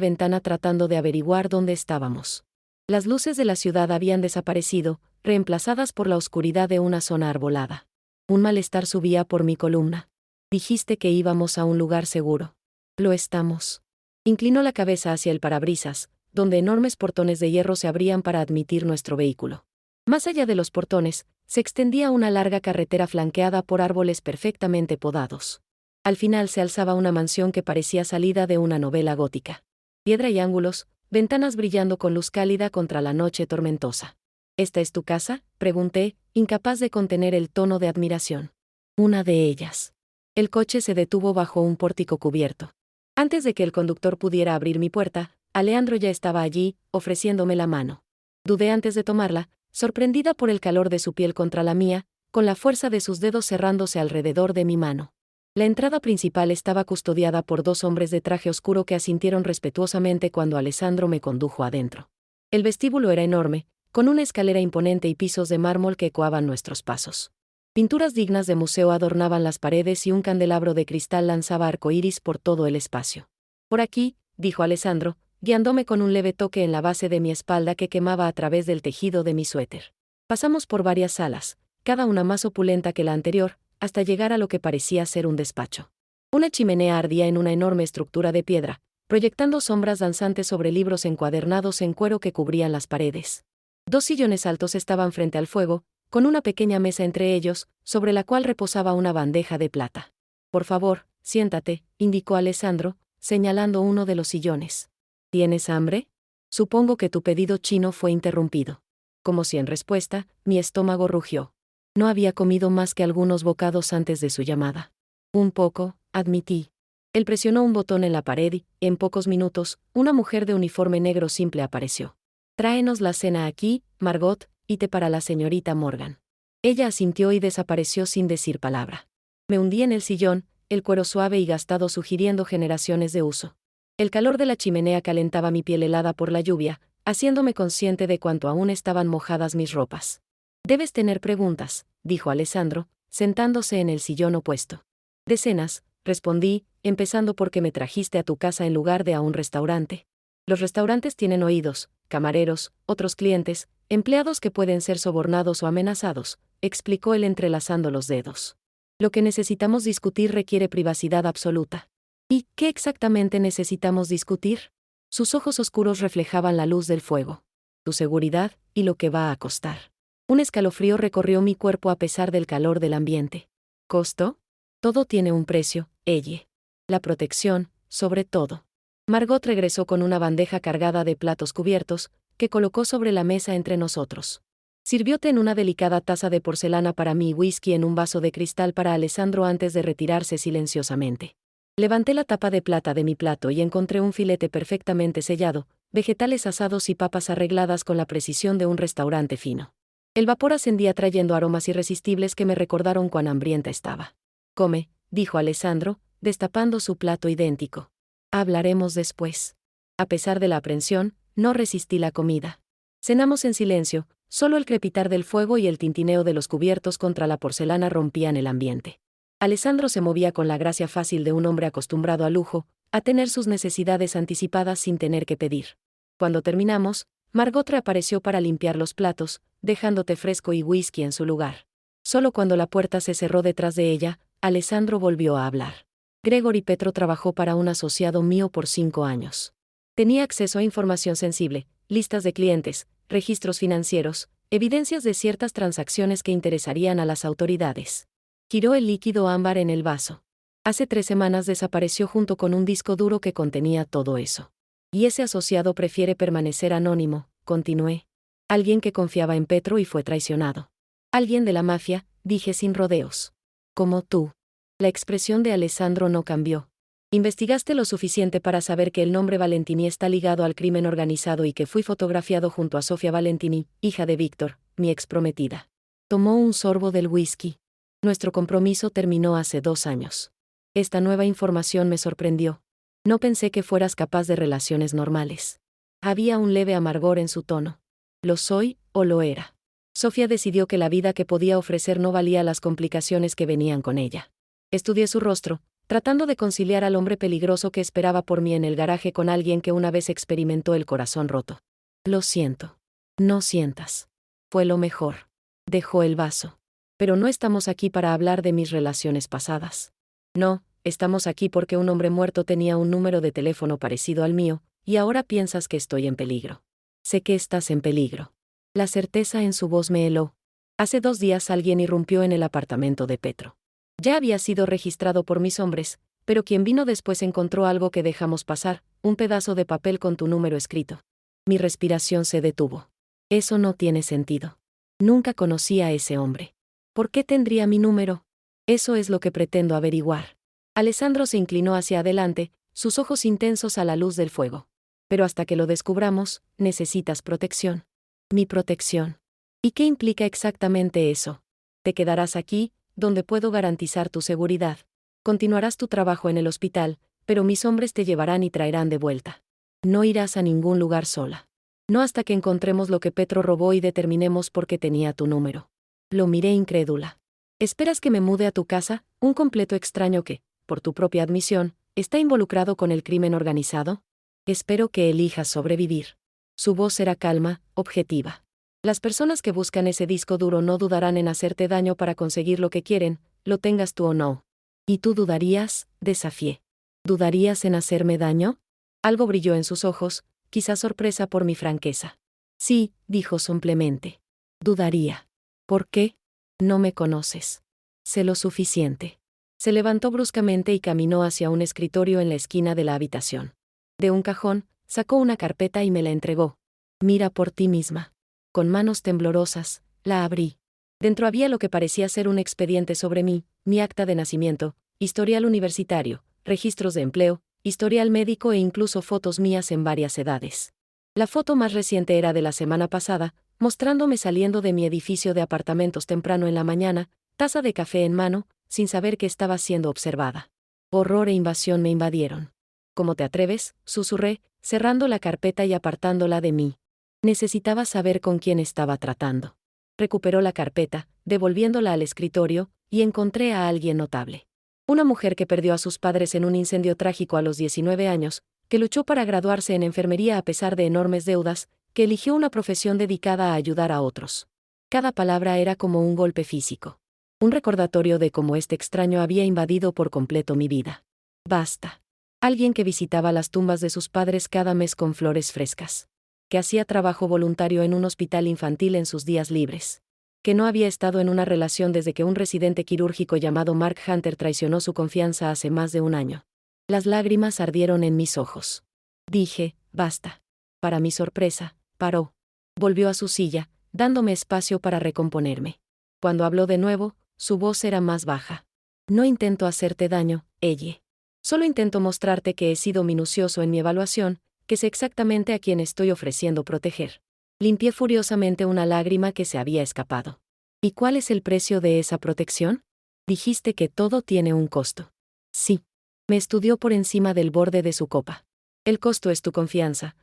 ventana tratando de averiguar dónde estábamos. Las luces de la ciudad habían desaparecido, reemplazadas por la oscuridad de una zona arbolada. Un malestar subía por mi columna. Dijiste que íbamos a un lugar seguro. Lo estamos. Inclinó la cabeza hacia el parabrisas, donde enormes portones de hierro se abrían para admitir nuestro vehículo. Más allá de los portones, se extendía una larga carretera flanqueada por árboles perfectamente podados. Al final se alzaba una mansión que parecía salida de una novela gótica. Piedra y ángulos, ventanas brillando con luz cálida contra la noche tormentosa. ¿Esta es tu casa?, pregunté, incapaz de contener el tono de admiración. Una de ellas. El coche se detuvo bajo un pórtico cubierto. Antes de que el conductor pudiera abrir mi puerta, Alejandro ya estaba allí, ofreciéndome la mano. Dudé antes de tomarla, sorprendida por el calor de su piel contra la mía, con la fuerza de sus dedos cerrándose alrededor de mi mano. La entrada principal estaba custodiada por 2 hombres de traje oscuro que asintieron respetuosamente cuando Alessandro me condujo adentro. El vestíbulo era enorme, con una escalera imponente y pisos de mármol que ecoaban nuestros pasos. Pinturas dignas de museo adornaban las paredes y un candelabro de cristal lanzaba arcoíris por todo el espacio. Por aquí, dijo Alessandro, guiándome con un leve toque en la base de mi espalda que quemaba a través del tejido de mi suéter. Pasamos por varias salas, cada una más opulenta que la anterior, hasta llegar a lo que parecía ser un despacho. Una chimenea ardía en una enorme estructura de piedra, proyectando sombras danzantes sobre libros encuadernados en cuero que cubrían las paredes. 2 sillones altos estaban frente al fuego, con una pequeña mesa entre ellos, sobre la cual reposaba una bandeja de plata. Por favor, siéntate, indicó Alessandro, señalando uno de los sillones. ¿Tienes hambre? Supongo que tu pedido chino fue interrumpido. Como si en respuesta, mi estómago rugió. No había comido más que algunos bocados antes de su llamada. Un poco, admití. Él presionó un botón en la pared y, en pocos minutos, una mujer de uniforme negro simple apareció. Tráenos la cena aquí, Margot, y té para la señorita Morgan. Ella asintió y desapareció sin decir palabra. Me hundí en el sillón, el cuero suave y gastado sugiriendo generaciones de uso. El calor de la chimenea calentaba mi piel helada por la lluvia, haciéndome consciente de cuánto aún estaban mojadas mis ropas. Debes tener preguntas, dijo Alessandro, sentándose en el sillón opuesto. Decenas, respondí, empezando por qué me trajiste a tu casa en lugar de a un restaurante. Los restaurantes tienen oídos, camareros, otros clientes, empleados que pueden ser sobornados o amenazados, explicó él entrelazando los dedos. Lo que necesitamos discutir requiere privacidad absoluta. ¿Y qué exactamente necesitamos discutir? Sus ojos oscuros reflejaban la luz del fuego. Tu seguridad, y lo que va a costar. Un escalofrío recorrió mi cuerpo a pesar del calor del ambiente. ¿Costo? Todo tiene un precio, ella. La protección, sobre todo. Margot regresó con una bandeja cargada de platos cubiertos, que colocó sobre la mesa entre nosotros. Sirvió té en una delicada taza de porcelana para mí y whisky en un vaso de cristal para Alessandro antes de retirarse silenciosamente. Levanté la tapa de plata de mi plato y encontré un filete perfectamente sellado, vegetales asados y papas arregladas con la precisión de un restaurante fino. El vapor ascendía trayendo aromas irresistibles que me recordaron cuán hambrienta estaba. Come, dijo Alessandro, destapando su plato idéntico. Hablaremos después. A pesar de la aprensión, no resistí la comida. Cenamos en silencio, solo el crepitar del fuego y el tintineo de los cubiertos contra la porcelana rompían el ambiente. Alessandro se movía con la gracia fácil de un hombre acostumbrado al lujo, a tener sus necesidades anticipadas sin tener que pedir. Cuando terminamos, Margot reapareció para limpiar los platos, dejando té fresco y whisky en su lugar. Solo cuando la puerta se cerró detrás de ella, Alessandro volvió a hablar. Gregory Petro trabajó para un asociado mío por 5 años. Tenía acceso a información sensible, listas de clientes, registros financieros, evidencias de ciertas transacciones que interesarían a las autoridades. Giró el líquido ámbar en el vaso. Hace 3 semanas desapareció junto con un disco duro que contenía todo eso. Y ese asociado prefiere permanecer anónimo, continué. Alguien que confiaba en Petro y fue traicionado. Alguien de la mafia, dije sin rodeos. Como tú. La expresión de Alessandro no cambió. Investigaste lo suficiente para saber que el nombre Valentini está ligado al crimen organizado y que fui fotografiado junto a Sofia Valentini, hija de Víctor, mi exprometida. Tomó un sorbo del whisky. Nuestro compromiso terminó hace 2 años. Esta nueva información me sorprendió. No pensé que fueras capaz de relaciones normales. Había un leve amargor en su tono. ¿Lo soy, o lo era? Sofía decidió que la vida que podía ofrecer no valía las complicaciones que venían con ella. Estudié su rostro, tratando de conciliar al hombre peligroso que esperaba por mí en el garaje con alguien que una vez experimentó el corazón roto. Lo siento. No sientas. Fue lo mejor. Dejó el vaso. Pero no estamos aquí para hablar de mis relaciones pasadas. No, estamos aquí porque un hombre muerto tenía un número de teléfono parecido al mío, y ahora piensas que estoy en peligro. Sé que estás en peligro. La certeza en su voz me heló. Hace 2 días alguien irrumpió en el apartamento de Petro. Ya había sido registrado por mis hombres, pero quien vino después encontró algo que dejamos pasar, un pedazo de papel con tu número escrito. Mi respiración se detuvo. Eso no tiene sentido. Nunca conocí a ese hombre. ¿Por qué tendría mi número? Eso es lo que pretendo averiguar. Alessandro se inclinó hacia adelante, sus ojos intensos a la luz del fuego. Pero hasta que lo descubramos, necesitas protección. Mi protección. ¿Y qué implica exactamente eso? Te quedarás aquí, donde puedo garantizar tu seguridad. Continuarás tu trabajo en el hospital, pero mis hombres te llevarán y traerán de vuelta. No irás a ningún lugar sola. No hasta que encontremos lo que Petro robó y determinemos por qué tenía tu número. Lo miré incrédula. ¿Esperas que me mude a tu casa, un completo extraño que, por tu propia admisión, está involucrado con el crimen organizado? Espero que elijas sobrevivir. Su voz era calma, objetiva. Las personas que buscan ese disco duro no dudarán en hacerte daño para conseguir lo que quieren, lo tengas tú o no. ¿Y tú dudarías? Desafié. ¿Dudarías en hacerme daño? Algo brilló en sus ojos, quizá sorpresa por mi franqueza. Sí, dijo simplemente. Dudaría. ¿Por qué? No me conoces. Sé lo suficiente. Se levantó bruscamente y caminó hacia un escritorio en la esquina de la habitación. De un cajón, sacó una carpeta y me la entregó. Mira por ti misma. Con manos temblorosas, la abrí. Dentro había lo que parecía ser un expediente sobre mí, mi acta de nacimiento, historial universitario, registros de empleo, historial médico e incluso fotos mías en varias edades. La foto más reciente era de la semana pasada, mostrándome saliendo de mi edificio de apartamentos temprano en la mañana, taza de café en mano, sin saber que estaba siendo observada. Horror e invasión me invadieron. ¿Cómo te atreves?, susurré, cerrando la carpeta y apartándola de mí. Necesitaba saber con quién estaba tratando. Recuperó la carpeta, devolviéndola al escritorio, y encontré a alguien notable. Una mujer que perdió a sus padres en un incendio trágico a los 19 años, que luchó para graduarse en enfermería a pesar de enormes deudas, que eligió una profesión dedicada a ayudar a otros. Cada palabra era como un golpe físico. Un recordatorio de cómo este extraño había invadido por completo mi vida. Basta. Alguien que visitaba las tumbas de sus padres cada mes con flores frescas. Que hacía trabajo voluntario en un hospital infantil en sus días libres. Que no había estado en una relación desde que un residente quirúrgico llamado Mark Hunter traicionó su confianza hace más de un año. Las lágrimas ardieron en mis ojos. Dije, basta. Para mi sorpresa, paró. Volvió a su silla, dándome espacio para recomponerme. Cuando habló de nuevo, su voz era más baja. No intento hacerte daño, Elle. Solo intento mostrarte que he sido minucioso en mi evaluación, que sé exactamente a quién estoy ofreciendo proteger. Limpié furiosamente una lágrima que se había escapado. ¿Y cuál es el precio de esa protección? Dijiste que todo tiene un costo. Sí. Me estudió por encima del borde de su copa. El costo es tu confianza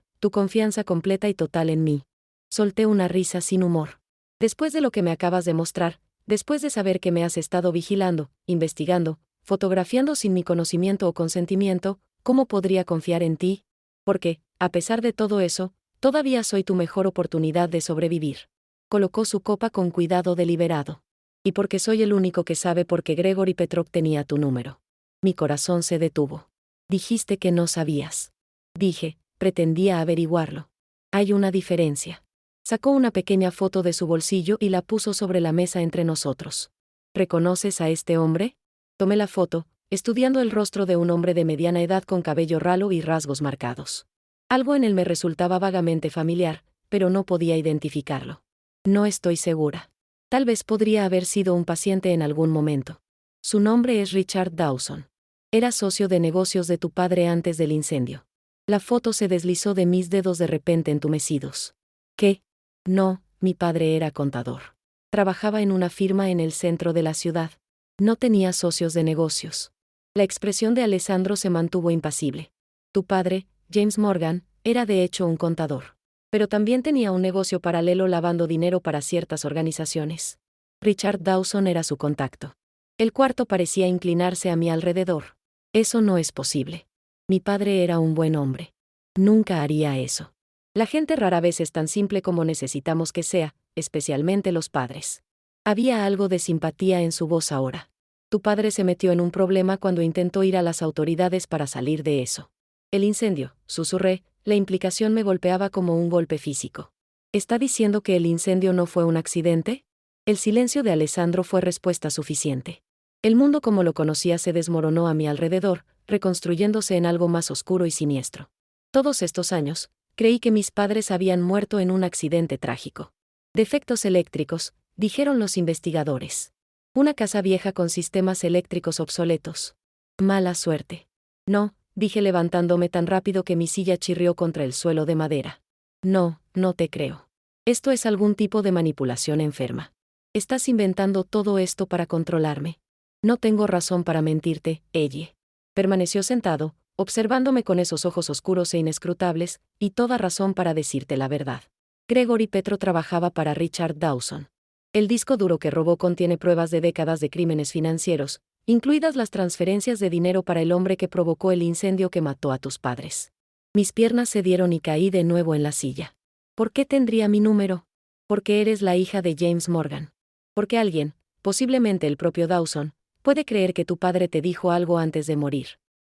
completa y total en mí. Solté una risa sin humor. Después de lo que me acabas de mostrar, después de saber que me has estado vigilando, investigando, fotografiando sin mi conocimiento o consentimiento, ¿cómo podría confiar en ti? Porque, a pesar de todo eso, todavía soy tu mejor oportunidad de sobrevivir. Colocó su copa con cuidado deliberado. Y porque soy el único que sabe por qué Gregory Petrov tenía tu número. Mi corazón se detuvo. Dijiste que no sabías. Dije, pretendía averiguarlo. Hay una diferencia. Sacó una pequeña foto de su bolsillo y la puso sobre la mesa entre nosotros. ¿Reconoces a este hombre? Tomé la foto, estudiando el rostro de un hombre de mediana edad con cabello ralo y rasgos marcados. Algo en él me resultaba vagamente familiar, pero no podía identificarlo. No estoy segura. Tal vez podría haber sido un paciente en algún momento. Su nombre es Richard Dawson. Era socio de negocios de tu padre antes del incendio. La foto se deslizó de mis dedos de repente entumecidos. ¿Qué? No, mi padre era contador. Trabajaba en una firma en el centro de la ciudad. No tenía socios de negocios. La expresión de Alessandro se mantuvo impasible. Tu padre, James Morgan, era de hecho un contador. Pero también tenía un negocio paralelo lavando dinero para ciertas organizaciones. Richard Dawson era su contacto. El cuarto parecía inclinarse a mi alrededor. Eso no es posible. Mi padre era un buen hombre. Nunca haría eso. La gente rara vez es tan simple como necesitamos que sea, especialmente los padres. Había algo de simpatía en su voz ahora. Tu padre se metió en un problema cuando intentó ir a las autoridades para salir de eso. El incendio, susurré, la implicación me golpeaba como un golpe físico. ¿Está diciendo que el incendio no fue un accidente? El silencio de Alessandro fue respuesta suficiente. El mundo como lo conocía se desmoronó a mi alrededor, reconstruyéndose en algo más oscuro y siniestro. Todos estos años, creí que mis padres habían muerto en un accidente trágico. Defectos eléctricos, dijeron los investigadores. Una casa vieja con sistemas eléctricos obsoletos. Mala suerte. No, dije levantándome tan rápido que mi silla chirrió contra el suelo de madera. No, no te creo. Esto es algún tipo de manipulación enferma. Estás inventando todo esto para controlarme. No tengo razón para mentirte, Elle. Permaneció sentado, observándome con esos ojos oscuros e inescrutables, y toda razón para decirte la verdad. Gregory Petro trabajaba para Richard Dawson. El disco duro que robó contiene pruebas de décadas de crímenes financieros, incluidas las transferencias de dinero para el hombre que provocó el incendio que mató a tus padres. Mis piernas cedieron y caí de nuevo en la silla. ¿Por qué tendría mi número? Porque eres la hija de James Morgan. Porque alguien, posiblemente el propio Dawson, puede creer que tu padre te dijo algo antes de morir.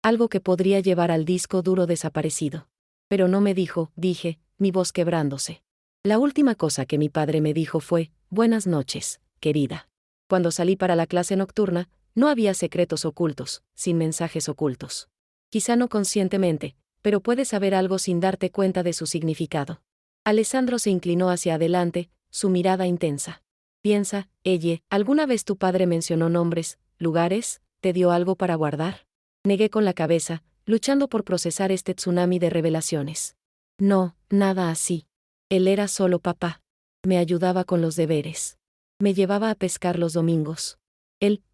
Algo que podría llevar al disco duro desaparecido. Pero no me dijo, dije, mi voz quebrándose. La última cosa que mi padre me dijo fue, buenas noches, querida. Cuando salí para la clase nocturna, no había secretos ocultos, sin mensajes ocultos. Quizá no conscientemente, pero puedes saber algo sin darte cuenta de su significado. Alessandro se inclinó hacia adelante, su mirada intensa. Piensa, Elle, ¿alguna vez tu padre mencionó nombres, lugares, te dio algo para guardar? Negué con la cabeza, luchando por procesar este tsunami de revelaciones. No, nada así. Él era solo papá. Me ayudaba con los deberes. Me llevaba a pescar los domingos.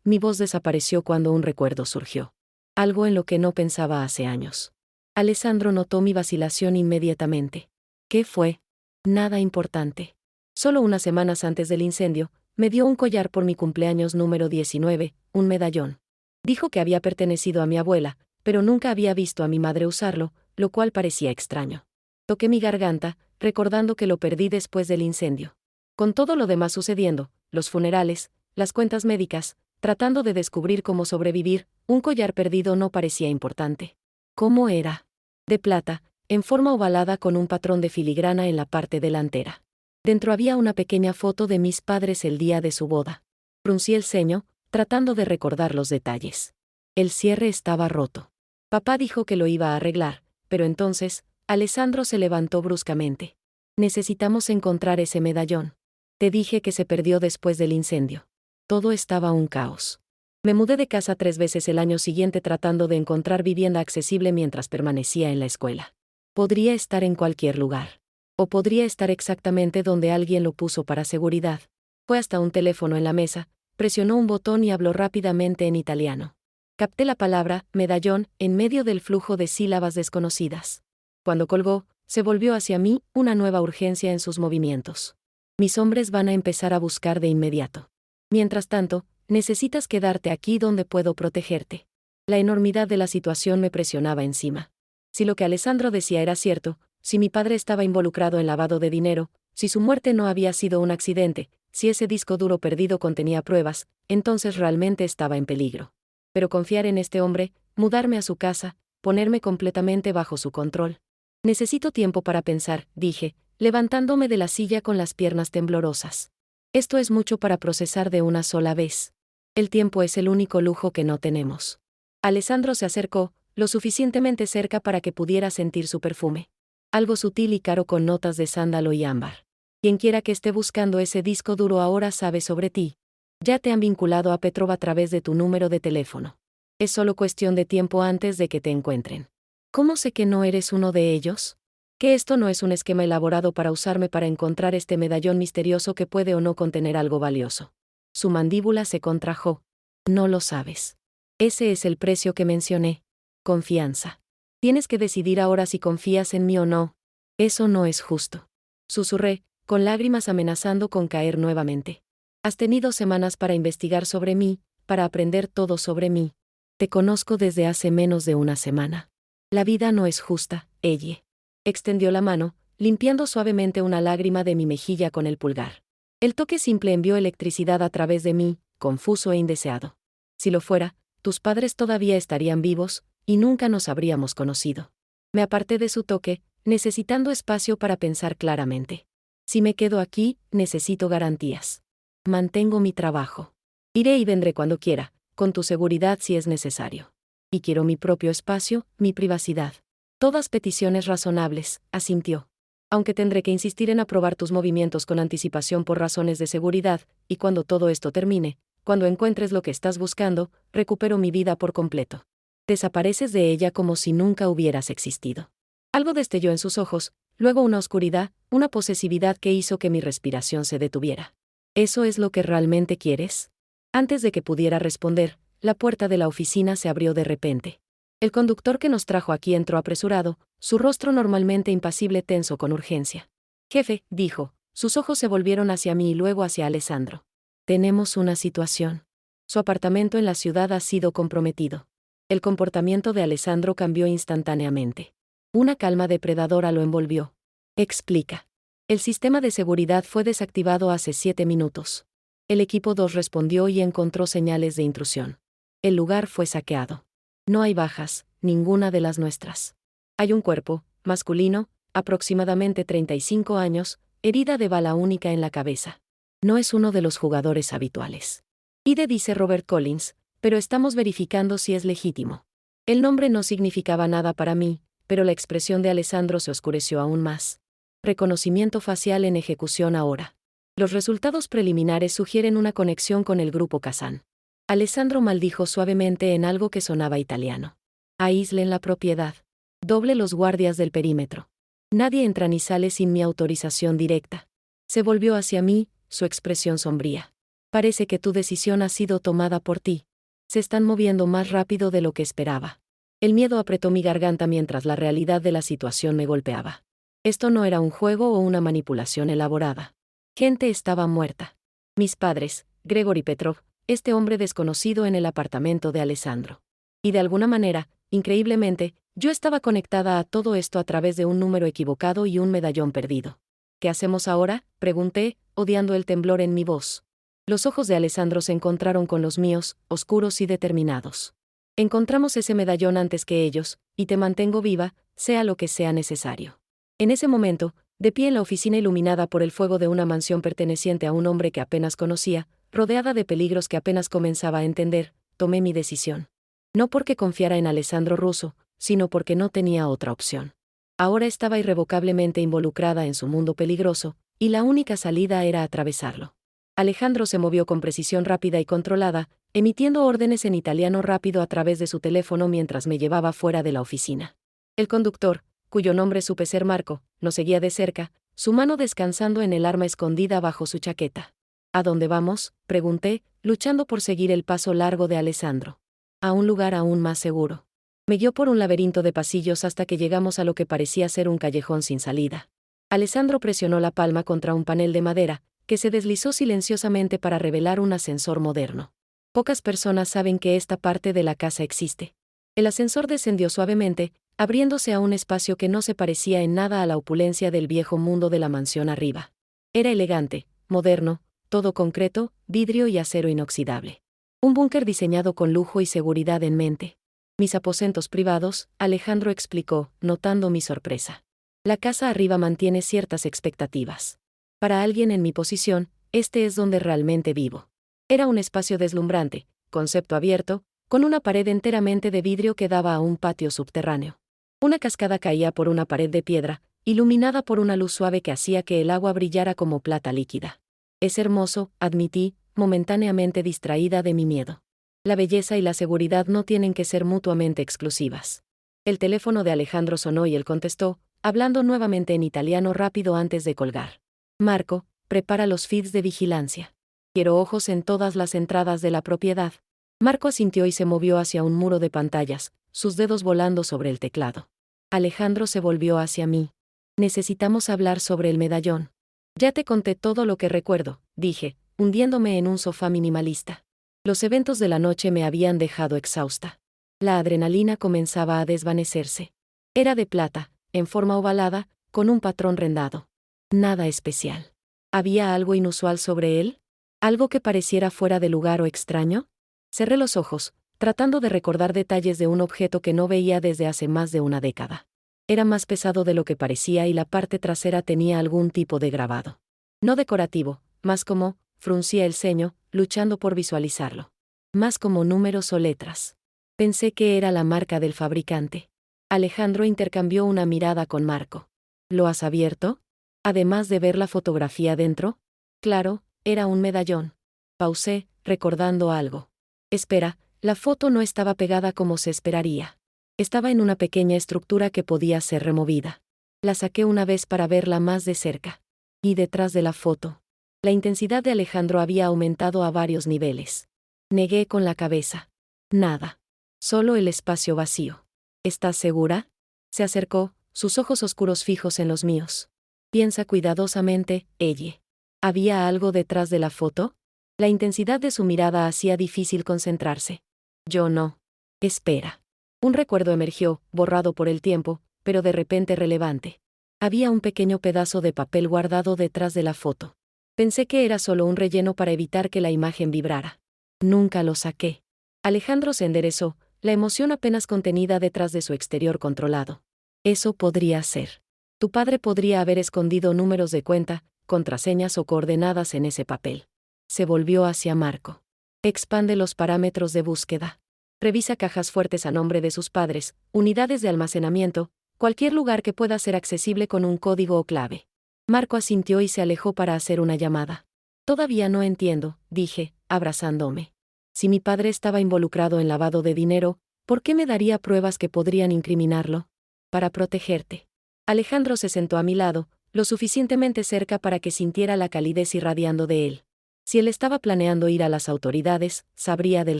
Mi voz desapareció cuando un recuerdo surgió. Algo en lo que no pensaba hace años. Alessandro notó mi vacilación inmediatamente. ¿Qué fue? Nada importante. Solo unas semanas antes del incendio, me dio un collar por mi cumpleaños número 19, un medallón. Dijo que había pertenecido a mi abuela, pero nunca había visto a mi madre usarlo, lo cual parecía extraño. Toqué mi garganta, recordando que lo perdí después del incendio. Con todo lo demás sucediendo, los funerales, las cuentas médicas, tratando de descubrir cómo sobrevivir, un collar perdido no parecía importante. ¿Cómo era? De plata, en forma ovalada con un patrón de filigrana en la parte delantera. Dentro había una pequeña foto de mis padres el día de su boda. Fruncí el ceño, tratando de recordar los detalles. El cierre estaba roto. Papá dijo que lo iba a arreglar, pero entonces, Alessandro se levantó bruscamente. Necesitamos encontrar ese medallón. Te dije que se perdió después del incendio. Todo estaba un caos. Me mudé de casa 3 veces el año siguiente tratando de encontrar vivienda accesible mientras permanecía en la escuela. Podría estar en cualquier lugar. O podría estar exactamente donde alguien lo puso para seguridad. Fue hasta un teléfono en la mesa, presionó un botón y habló rápidamente en italiano. Capté la palabra, medallón, en medio del flujo de sílabas desconocidas. Cuando colgó, se volvió hacia mí, una nueva urgencia en sus movimientos. Mis hombres van a empezar a buscar de inmediato. Mientras tanto, necesitas quedarte aquí donde puedo protegerte. La enormidad de la situación me presionaba encima. Si lo que Alessandro decía era cierto, si mi padre estaba involucrado en lavado de dinero, si su muerte no había sido un accidente, si ese disco duro perdido contenía pruebas, entonces realmente estaba en peligro. Pero confiar en este hombre, mudarme a su casa, ponerme completamente bajo su control. Necesito tiempo para pensar, dije, levantándome de la silla con las piernas temblorosas. Esto es mucho para procesar de una sola vez. El tiempo es el único lujo que no tenemos. Alessandro se acercó, lo suficientemente cerca para que pudiera sentir su perfume. Algo sutil y caro con notas de sándalo y ámbar. Quienquiera que esté buscando ese disco duro ahora sabe sobre ti. Ya te han vinculado a Petrov a través de tu número de teléfono. Es solo cuestión de tiempo antes de que te encuentren. ¿Cómo sé que no eres uno de ellos? Que esto no es un esquema elaborado para usarme para encontrar este medallón misterioso que puede o no contener algo valioso. Su mandíbula se contrajo. No lo sabes. Ese es el precio que mencioné. Confianza. Tienes que decidir ahora si confías en mí o no. Eso no es justo. Susurré, con lágrimas amenazando con caer nuevamente. Has tenido semanas para investigar sobre mí, para aprender todo sobre mí. Te conozco desde hace menos de una semana. La vida no es justa, Elle. Extendió la mano, limpiando suavemente una lágrima de mi mejilla con el pulgar. El toque simple envió electricidad a través de mí, confuso e indeseado. Si lo fuera, tus padres todavía estarían vivos, y nunca nos habríamos conocido. Me aparté de su toque, necesitando espacio para pensar claramente. Si me quedo aquí, necesito garantías. Mantengo mi trabajo. Iré y vendré cuando quiera, con tu seguridad si es necesario. Y quiero mi propio espacio, mi privacidad. Todas peticiones razonables, asintió. Aunque tendré que insistir en aprobar tus movimientos con anticipación por razones de seguridad, y cuando todo esto termine, cuando encuentres lo que estás buscando, recupero mi vida por completo. Desapareces de ella como si nunca hubieras existido. Algo destelló en sus ojos, luego una oscuridad, una posesividad que hizo que mi respiración se detuviera. ¿Eso es lo que realmente quieres? Antes de que pudiera responder, la puerta de la oficina se abrió de repente. El conductor que nos trajo aquí entró apresurado, su rostro normalmente impasible tenso con urgencia. Jefe, dijo, sus ojos se volvieron hacia mí y luego hacia Alessandro. Tenemos una situación. Su apartamento en la ciudad ha sido comprometido. El comportamiento de Alessandro cambió instantáneamente. Una calma depredadora lo envolvió. Explica. El sistema de seguridad fue desactivado hace 7 minutos. El equipo 2 respondió y encontró señales de intrusión. El lugar fue saqueado. No hay bajas, ninguna de las nuestras. Hay un cuerpo, masculino, aproximadamente 35 años, herida de bala única en la cabeza. No es uno de los jugadores habituales. Ide dice Robert Collins, pero estamos verificando si es legítimo. El nombre no significaba nada para mí, pero la expresión de Alessandro se oscureció aún más. Reconocimiento facial en ejecución ahora. Los resultados preliminares sugieren una conexión con el grupo Kazan. Alessandro maldijo suavemente en algo que sonaba italiano. Aíslen la propiedad. Doble los guardias del perímetro. Nadie entra ni sale sin mi autorización directa. Se volvió hacia mí, su expresión sombría. Parece que tu decisión ha sido tomada por ti. Se están moviendo más rápido de lo que esperaba. El miedo apretó mi garganta mientras la realidad de la situación me golpeaba. Esto no era un juego o una manipulación elaborada. Gente estaba muerta. Mis padres, Gregory Petrov, este hombre desconocido en el apartamento de Alessandro. Y de alguna manera, increíblemente, yo estaba conectada a todo esto a través de un número equivocado y un medallón perdido. ¿Qué hacemos ahora?, pregunté, odiando el temblor en mi voz. Los ojos de Alessandro se encontraron con los míos, oscuros y determinados. Encontramos ese medallón antes que ellos, y te mantengo viva, sea lo que sea necesario. En ese momento, de pie en la oficina iluminada por el fuego de una mansión perteneciente a un hombre que apenas conocía, rodeada de peligros que apenas comenzaba a entender, tomé mi decisión. No porque confiara en Alessandro Russo, sino porque no tenía otra opción. Ahora estaba irrevocablemente involucrada en su mundo peligroso, y la única salida era atravesarlo. Alejandro se movió con precisión rápida y controlada, emitiendo órdenes en italiano rápido a través de su teléfono mientras me llevaba fuera de la oficina. El conductor, cuyo nombre supe ser Marco, nos seguía de cerca, su mano descansando en el arma escondida bajo su chaqueta. ¿A dónde vamos?, pregunté, luchando por seguir el paso largo de Alessandro. A un lugar aún más seguro. Me guió por un laberinto de pasillos hasta que llegamos a lo que parecía ser un callejón sin salida. Alessandro presionó la palma contra un panel de madera, que se deslizó silenciosamente para revelar un ascensor moderno. Pocas personas saben que esta parte de la casa existe. El ascensor descendió suavemente, abriéndose a un espacio que no se parecía en nada a la opulencia del viejo mundo de la mansión arriba. Era elegante, moderno, todo concreto, vidrio y acero inoxidable. Un búnker diseñado con lujo y seguridad en mente. Mis aposentos privados, Alejandro explicó, notando mi sorpresa. La casa arriba mantiene ciertas expectativas. Para alguien en mi posición, este es donde realmente vivo. Era un espacio deslumbrante, concepto abierto, con una pared enteramente de vidrio que daba a un patio subterráneo. Una cascada caía por una pared de piedra, iluminada por una luz suave que hacía que el agua brillara como plata líquida. Es hermoso, admití, momentáneamente distraída de mi miedo. La belleza y la seguridad no tienen que ser mutuamente exclusivas. El teléfono de Alejandro sonó y él contestó, hablando nuevamente en italiano rápido antes de colgar. Marco, prepara los feeds de vigilancia. Quiero ojos en todas las entradas de la propiedad. Marco asintió y se movió hacia un muro de pantallas, sus dedos volando sobre el teclado. Alejandro se volvió hacia mí. Necesitamos hablar sobre el medallón. Ya te conté todo lo que recuerdo, dije, hundiéndome en un sofá minimalista. Los eventos de la noche me habían dejado exhausta. La adrenalina comenzaba a desvanecerse. Era de plata, en forma ovalada, con un patrón rendado. Nada especial. ¿Había algo inusual sobre él? ¿Algo que pareciera fuera de lugar o extraño? Cerré los ojos, tratando de recordar detalles de un objeto que no veía desde hace más de una década. Era más pesado de lo que parecía y la parte trasera tenía algún tipo de grabado. No decorativo, más como, fruncía el ceño, luchando por visualizarlo. Más como números o letras. Pensé que era la marca del fabricante. Alejandro intercambió una mirada con Marco. ¿Lo has abierto? Además de ver la fotografía dentro. Claro, era un medallón. Pausé, recordando algo. Espera, la foto no estaba pegada como se esperaría. Estaba en una pequeña estructura que podía ser removida. La saqué una vez para verla más de cerca. Y detrás de la foto. La intensidad de Alejandro había aumentado a varios niveles. Negué con la cabeza. Nada. Solo el espacio vacío. ¿Estás segura? Se acercó, sus ojos oscuros fijos en los míos. Piensa cuidadosamente, ella. ¿Había algo detrás de la foto? La intensidad de su mirada hacía difícil concentrarse. Yo no. Espera. Un recuerdo emergió, borrado por el tiempo, pero de repente relevante. Había un pequeño pedazo de papel guardado detrás de la foto. Pensé que era solo un relleno para evitar que la imagen vibrara. Nunca lo saqué. Alejandro se enderezó, la emoción apenas contenida detrás de su exterior controlado. Eso podría ser. Tu padre podría haber escondido números de cuenta, contraseñas o coordenadas en ese papel. Se volvió hacia Marco. Expande los parámetros de búsqueda. Revisa cajas fuertes a nombre de sus padres, unidades de almacenamiento, cualquier lugar que pueda ser accesible con un código o clave. Marco asintió y se alejó para hacer una llamada. Todavía no entiendo, dije, abrazándome. Si mi padre estaba involucrado en lavado de dinero, ¿por qué me daría pruebas que podrían incriminarlo? Para protegerte. Alejandro se sentó a mi lado, lo suficientemente cerca para que sintiera la calidez irradiando de él. Si él estaba planeando ir a las autoridades, sabría del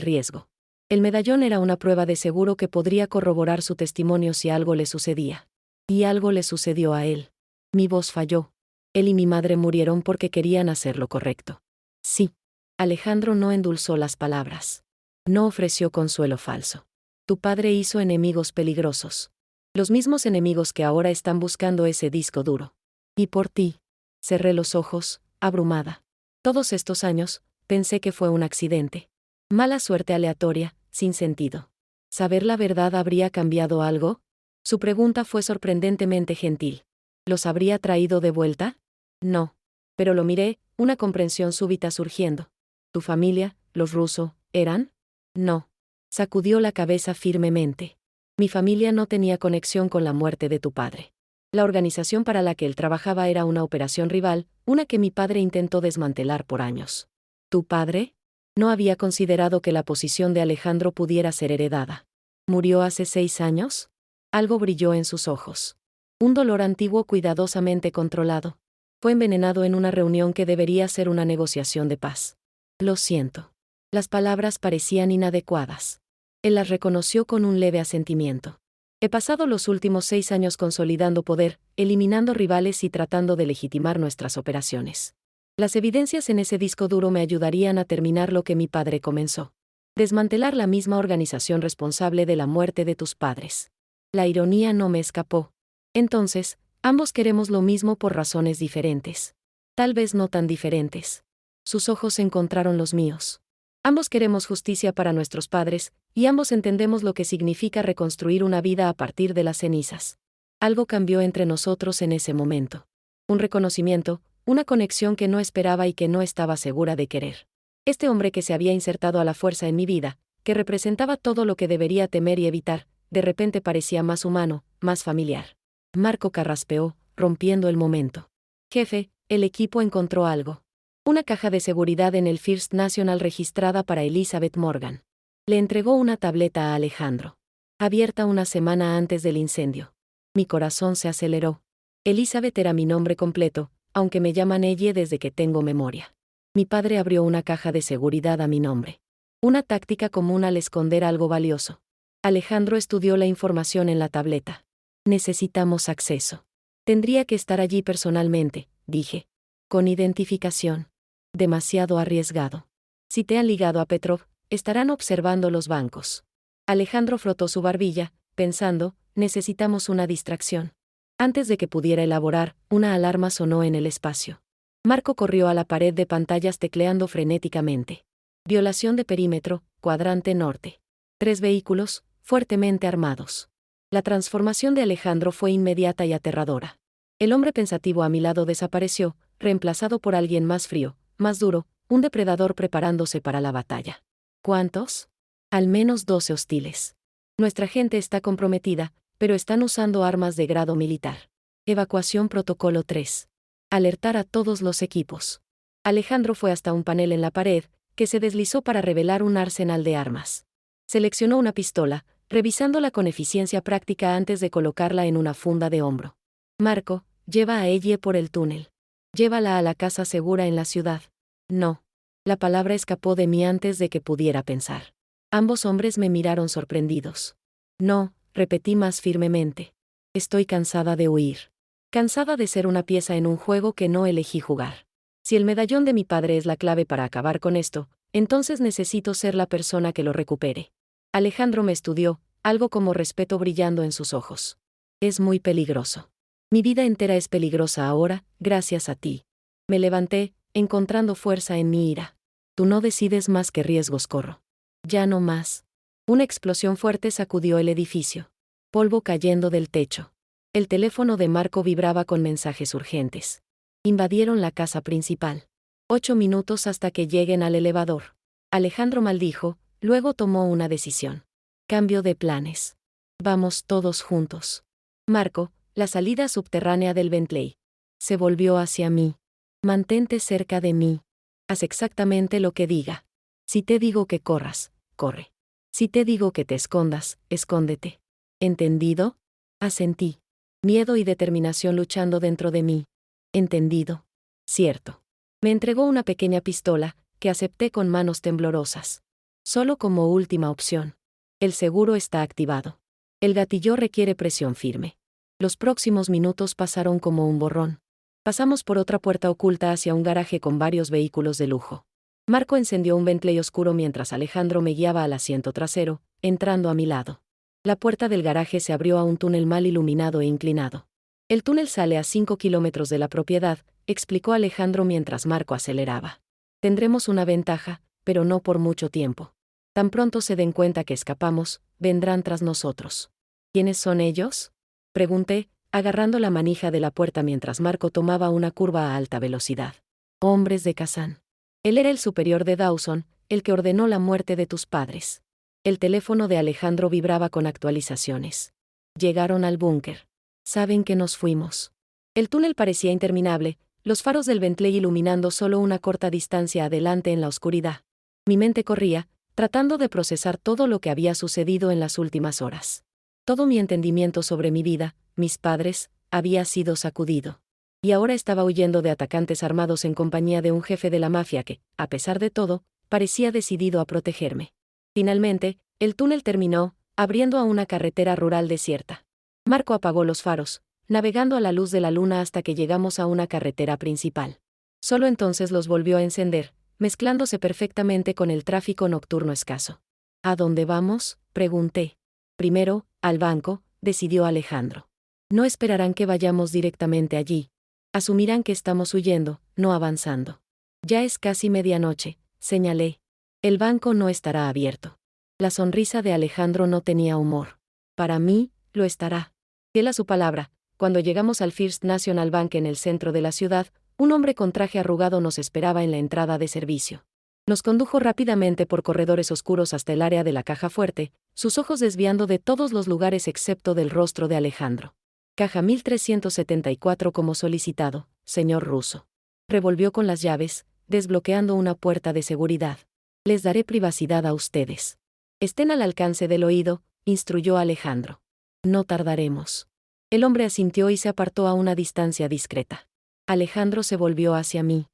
riesgo. El medallón era una prueba de seguro que podría corroborar su testimonio si algo le sucedía. Y algo le sucedió a él. Mi voz falló. Él y mi madre murieron porque querían hacer lo correcto. Sí. Alejandro no endulzó las palabras. No ofreció consuelo falso. Tu padre hizo enemigos peligrosos. Los mismos enemigos que ahora están buscando ese disco duro. Y por ti. Cerré los ojos, abrumada. Todos estos años, pensé que fue un accidente. Mala suerte aleatoria, sin sentido. ¿Saber la verdad habría cambiado algo? Su pregunta fue sorprendentemente gentil. ¿Los habría traído de vuelta? No. Pero lo miré, una comprensión súbita surgiendo. ¿Tu familia, los Russo, eran? No. Sacudió la cabeza firmemente. Mi familia no tenía conexión con la muerte de tu padre. La organización para la que él trabajaba era una operación rival, una que mi padre intentó desmantelar por años. ¿Tu padre? No había considerado que la posición de Alejandro pudiera ser heredada. ¿Murió hace 6 años? Algo brilló en sus ojos. Un dolor antiguo cuidadosamente controlado. Fue envenenado en una reunión que debería ser una negociación de paz. Lo siento. Las palabras parecían inadecuadas. Él las reconoció con un leve asentimiento. He pasado los últimos 6 años consolidando poder, eliminando rivales y tratando de legitimar nuestras operaciones. Las evidencias en ese disco duro me ayudarían a terminar lo que mi padre comenzó. Desmantelar la misma organización responsable de la muerte de tus padres. La ironía no me escapó. Entonces, ambos queremos lo mismo por razones diferentes. Tal vez no tan diferentes. Sus ojos encontraron los míos. Ambos queremos justicia para nuestros padres, y ambos entendemos lo que significa reconstruir una vida a partir de las cenizas. Algo cambió entre nosotros en ese momento. Un reconocimiento, una conexión que no esperaba y que no estaba segura de querer. Este hombre que se había insertado a la fuerza en mi vida, que representaba todo lo que debería temer y evitar, de repente parecía más humano, más familiar. Marco carraspeó, rompiendo el momento. Jefe, el equipo encontró algo. Una caja de seguridad en el First National registrada para Elizabeth Morgan. Le entregó una tableta a Alejandro. Abierta una semana antes del incendio. Mi corazón se aceleró. Elizabeth era mi nombre completo, aunque me llaman ella desde que tengo memoria. Mi padre abrió una caja de seguridad a mi nombre. Una táctica común al esconder algo valioso. Alejandro estudió la información en la tableta. Necesitamos acceso. Tendría que estar allí personalmente, dije. Con identificación. Demasiado arriesgado. Si te han ligado a Petrov, estarán observando los bancos. Alejandro frotó su barbilla, pensando, necesitamos una distracción. Antes de que pudiera elaborar, una alarma sonó en el espacio. Marco corrió a la pared de pantallas tecleando frenéticamente. Violación de perímetro, cuadrante norte. 3 vehículos, fuertemente armados. La transformación de Alejandro fue inmediata y aterradora. El hombre pensativo a mi lado desapareció, reemplazado por alguien más frío, más duro, un depredador preparándose para la batalla. ¿Cuántos? Al menos 12 hostiles. Nuestra gente está comprometida, pero están usando armas de grado militar. Evacuación protocolo 3. Alertar a todos los equipos. Alejandro fue hasta un panel en la pared, que se deslizó para revelar un arsenal de armas. Seleccionó una pistola, revisándola con eficiencia práctica antes de colocarla en una funda de hombro. Marco, lleva a Ellie por el túnel. Llévala a la casa segura en la ciudad. No. La palabra escapó de mí antes de que pudiera pensar. Ambos hombres me miraron sorprendidos. No, repetí más firmemente. Estoy cansada de huir. Cansada de ser una pieza en un juego que no elegí jugar. Si el medallón de mi padre es la clave para acabar con esto, entonces necesito ser la persona que lo recupere. Alejandro me estudió, algo como respeto brillando en sus ojos. Es muy peligroso. Mi vida entera es peligrosa ahora, gracias a ti. Me levanté, encontrando fuerza en mi ira. Tú no decides más qué riesgos corro. Ya no más. Una explosión fuerte sacudió el edificio. Polvo cayendo del techo. El teléfono de Marco vibraba con mensajes urgentes. Invadieron la casa principal. 8 minutos hasta que lleguen al elevador. Alejandro maldijo, luego tomó una decisión. Cambio de planes. Vamos todos juntos. Marco, la salida subterránea del Bentley. Se volvió hacia mí. Mantente cerca de mí. Haz exactamente lo que diga. Si te digo que corras, corre. Si te digo que te escondas, escóndete. ¿Entendido? Asentí. Miedo y determinación luchando dentro de mí. Entendido. Cierto. Me entregó una pequeña pistola, que acepté con manos temblorosas. Solo como última opción. El seguro está activado. El gatillo requiere presión firme. Los próximos minutos pasaron como un borrón. Pasamos por otra puerta oculta hacia un garaje con varios vehículos de lujo. Marco encendió un Bentley oscuro mientras Alejandro me guiaba al asiento trasero, entrando a mi lado. La puerta del garaje se abrió a un túnel mal iluminado e inclinado. El túnel sale a 5 kilómetros de la propiedad, explicó Alejandro mientras Marco aceleraba. Tendremos una ventaja, pero no por mucho tiempo. Tan pronto se den cuenta que escapamos, vendrán tras nosotros. ¿Quiénes son ellos? Pregunté, agarrando la manija de la puerta mientras Marco tomaba una curva a alta velocidad. Hombres de Kazán. Él era el superior de Dawson, el que ordenó la muerte de tus padres. El teléfono de Alejandro vibraba con actualizaciones. Llegaron al búnker. Saben que nos fuimos. El túnel parecía interminable, los faros del Bentley iluminando solo una corta distancia adelante en la oscuridad. Mi mente corría, tratando de procesar todo lo que había sucedido en las últimas horas. Todo mi entendimiento sobre mi vida, mis padres, había sido sacudido. Y ahora estaba huyendo de atacantes armados en compañía de un jefe de la mafia que, a pesar de todo, parecía decidido a protegerme. Finalmente, el túnel terminó, abriendo a una carretera rural desierta. Marco apagó los faros, navegando a la luz de la luna hasta que llegamos a una carretera principal. Solo entonces los volvió a encender, mezclándose perfectamente con el tráfico nocturno escaso. ¿A dónde vamos?, pregunté. Primero, al banco, decidió Alejandro. No esperarán que vayamos directamente allí. Asumirán que estamos huyendo, no avanzando. Ya es casi medianoche, señalé. El banco no estará abierto. La sonrisa de Alejandro no tenía humor. Para mí, lo estará. Fiel a su palabra, cuando llegamos al First National Bank en el centro de la ciudad, un hombre con traje arrugado nos esperaba en la entrada de servicio. Nos condujo rápidamente por corredores oscuros hasta el área de la caja fuerte, sus ojos desviando de todos los lugares excepto del rostro de Alejandro. Caja 1374 como solicitado, señor Russo. Revolvió con las llaves, desbloqueando una puerta de seguridad. Les daré privacidad a ustedes. Estén al alcance del oído, instruyó Alejandro. No tardaremos. El hombre asintió y se apartó a una distancia discreta. Alejandro se volvió hacia mí.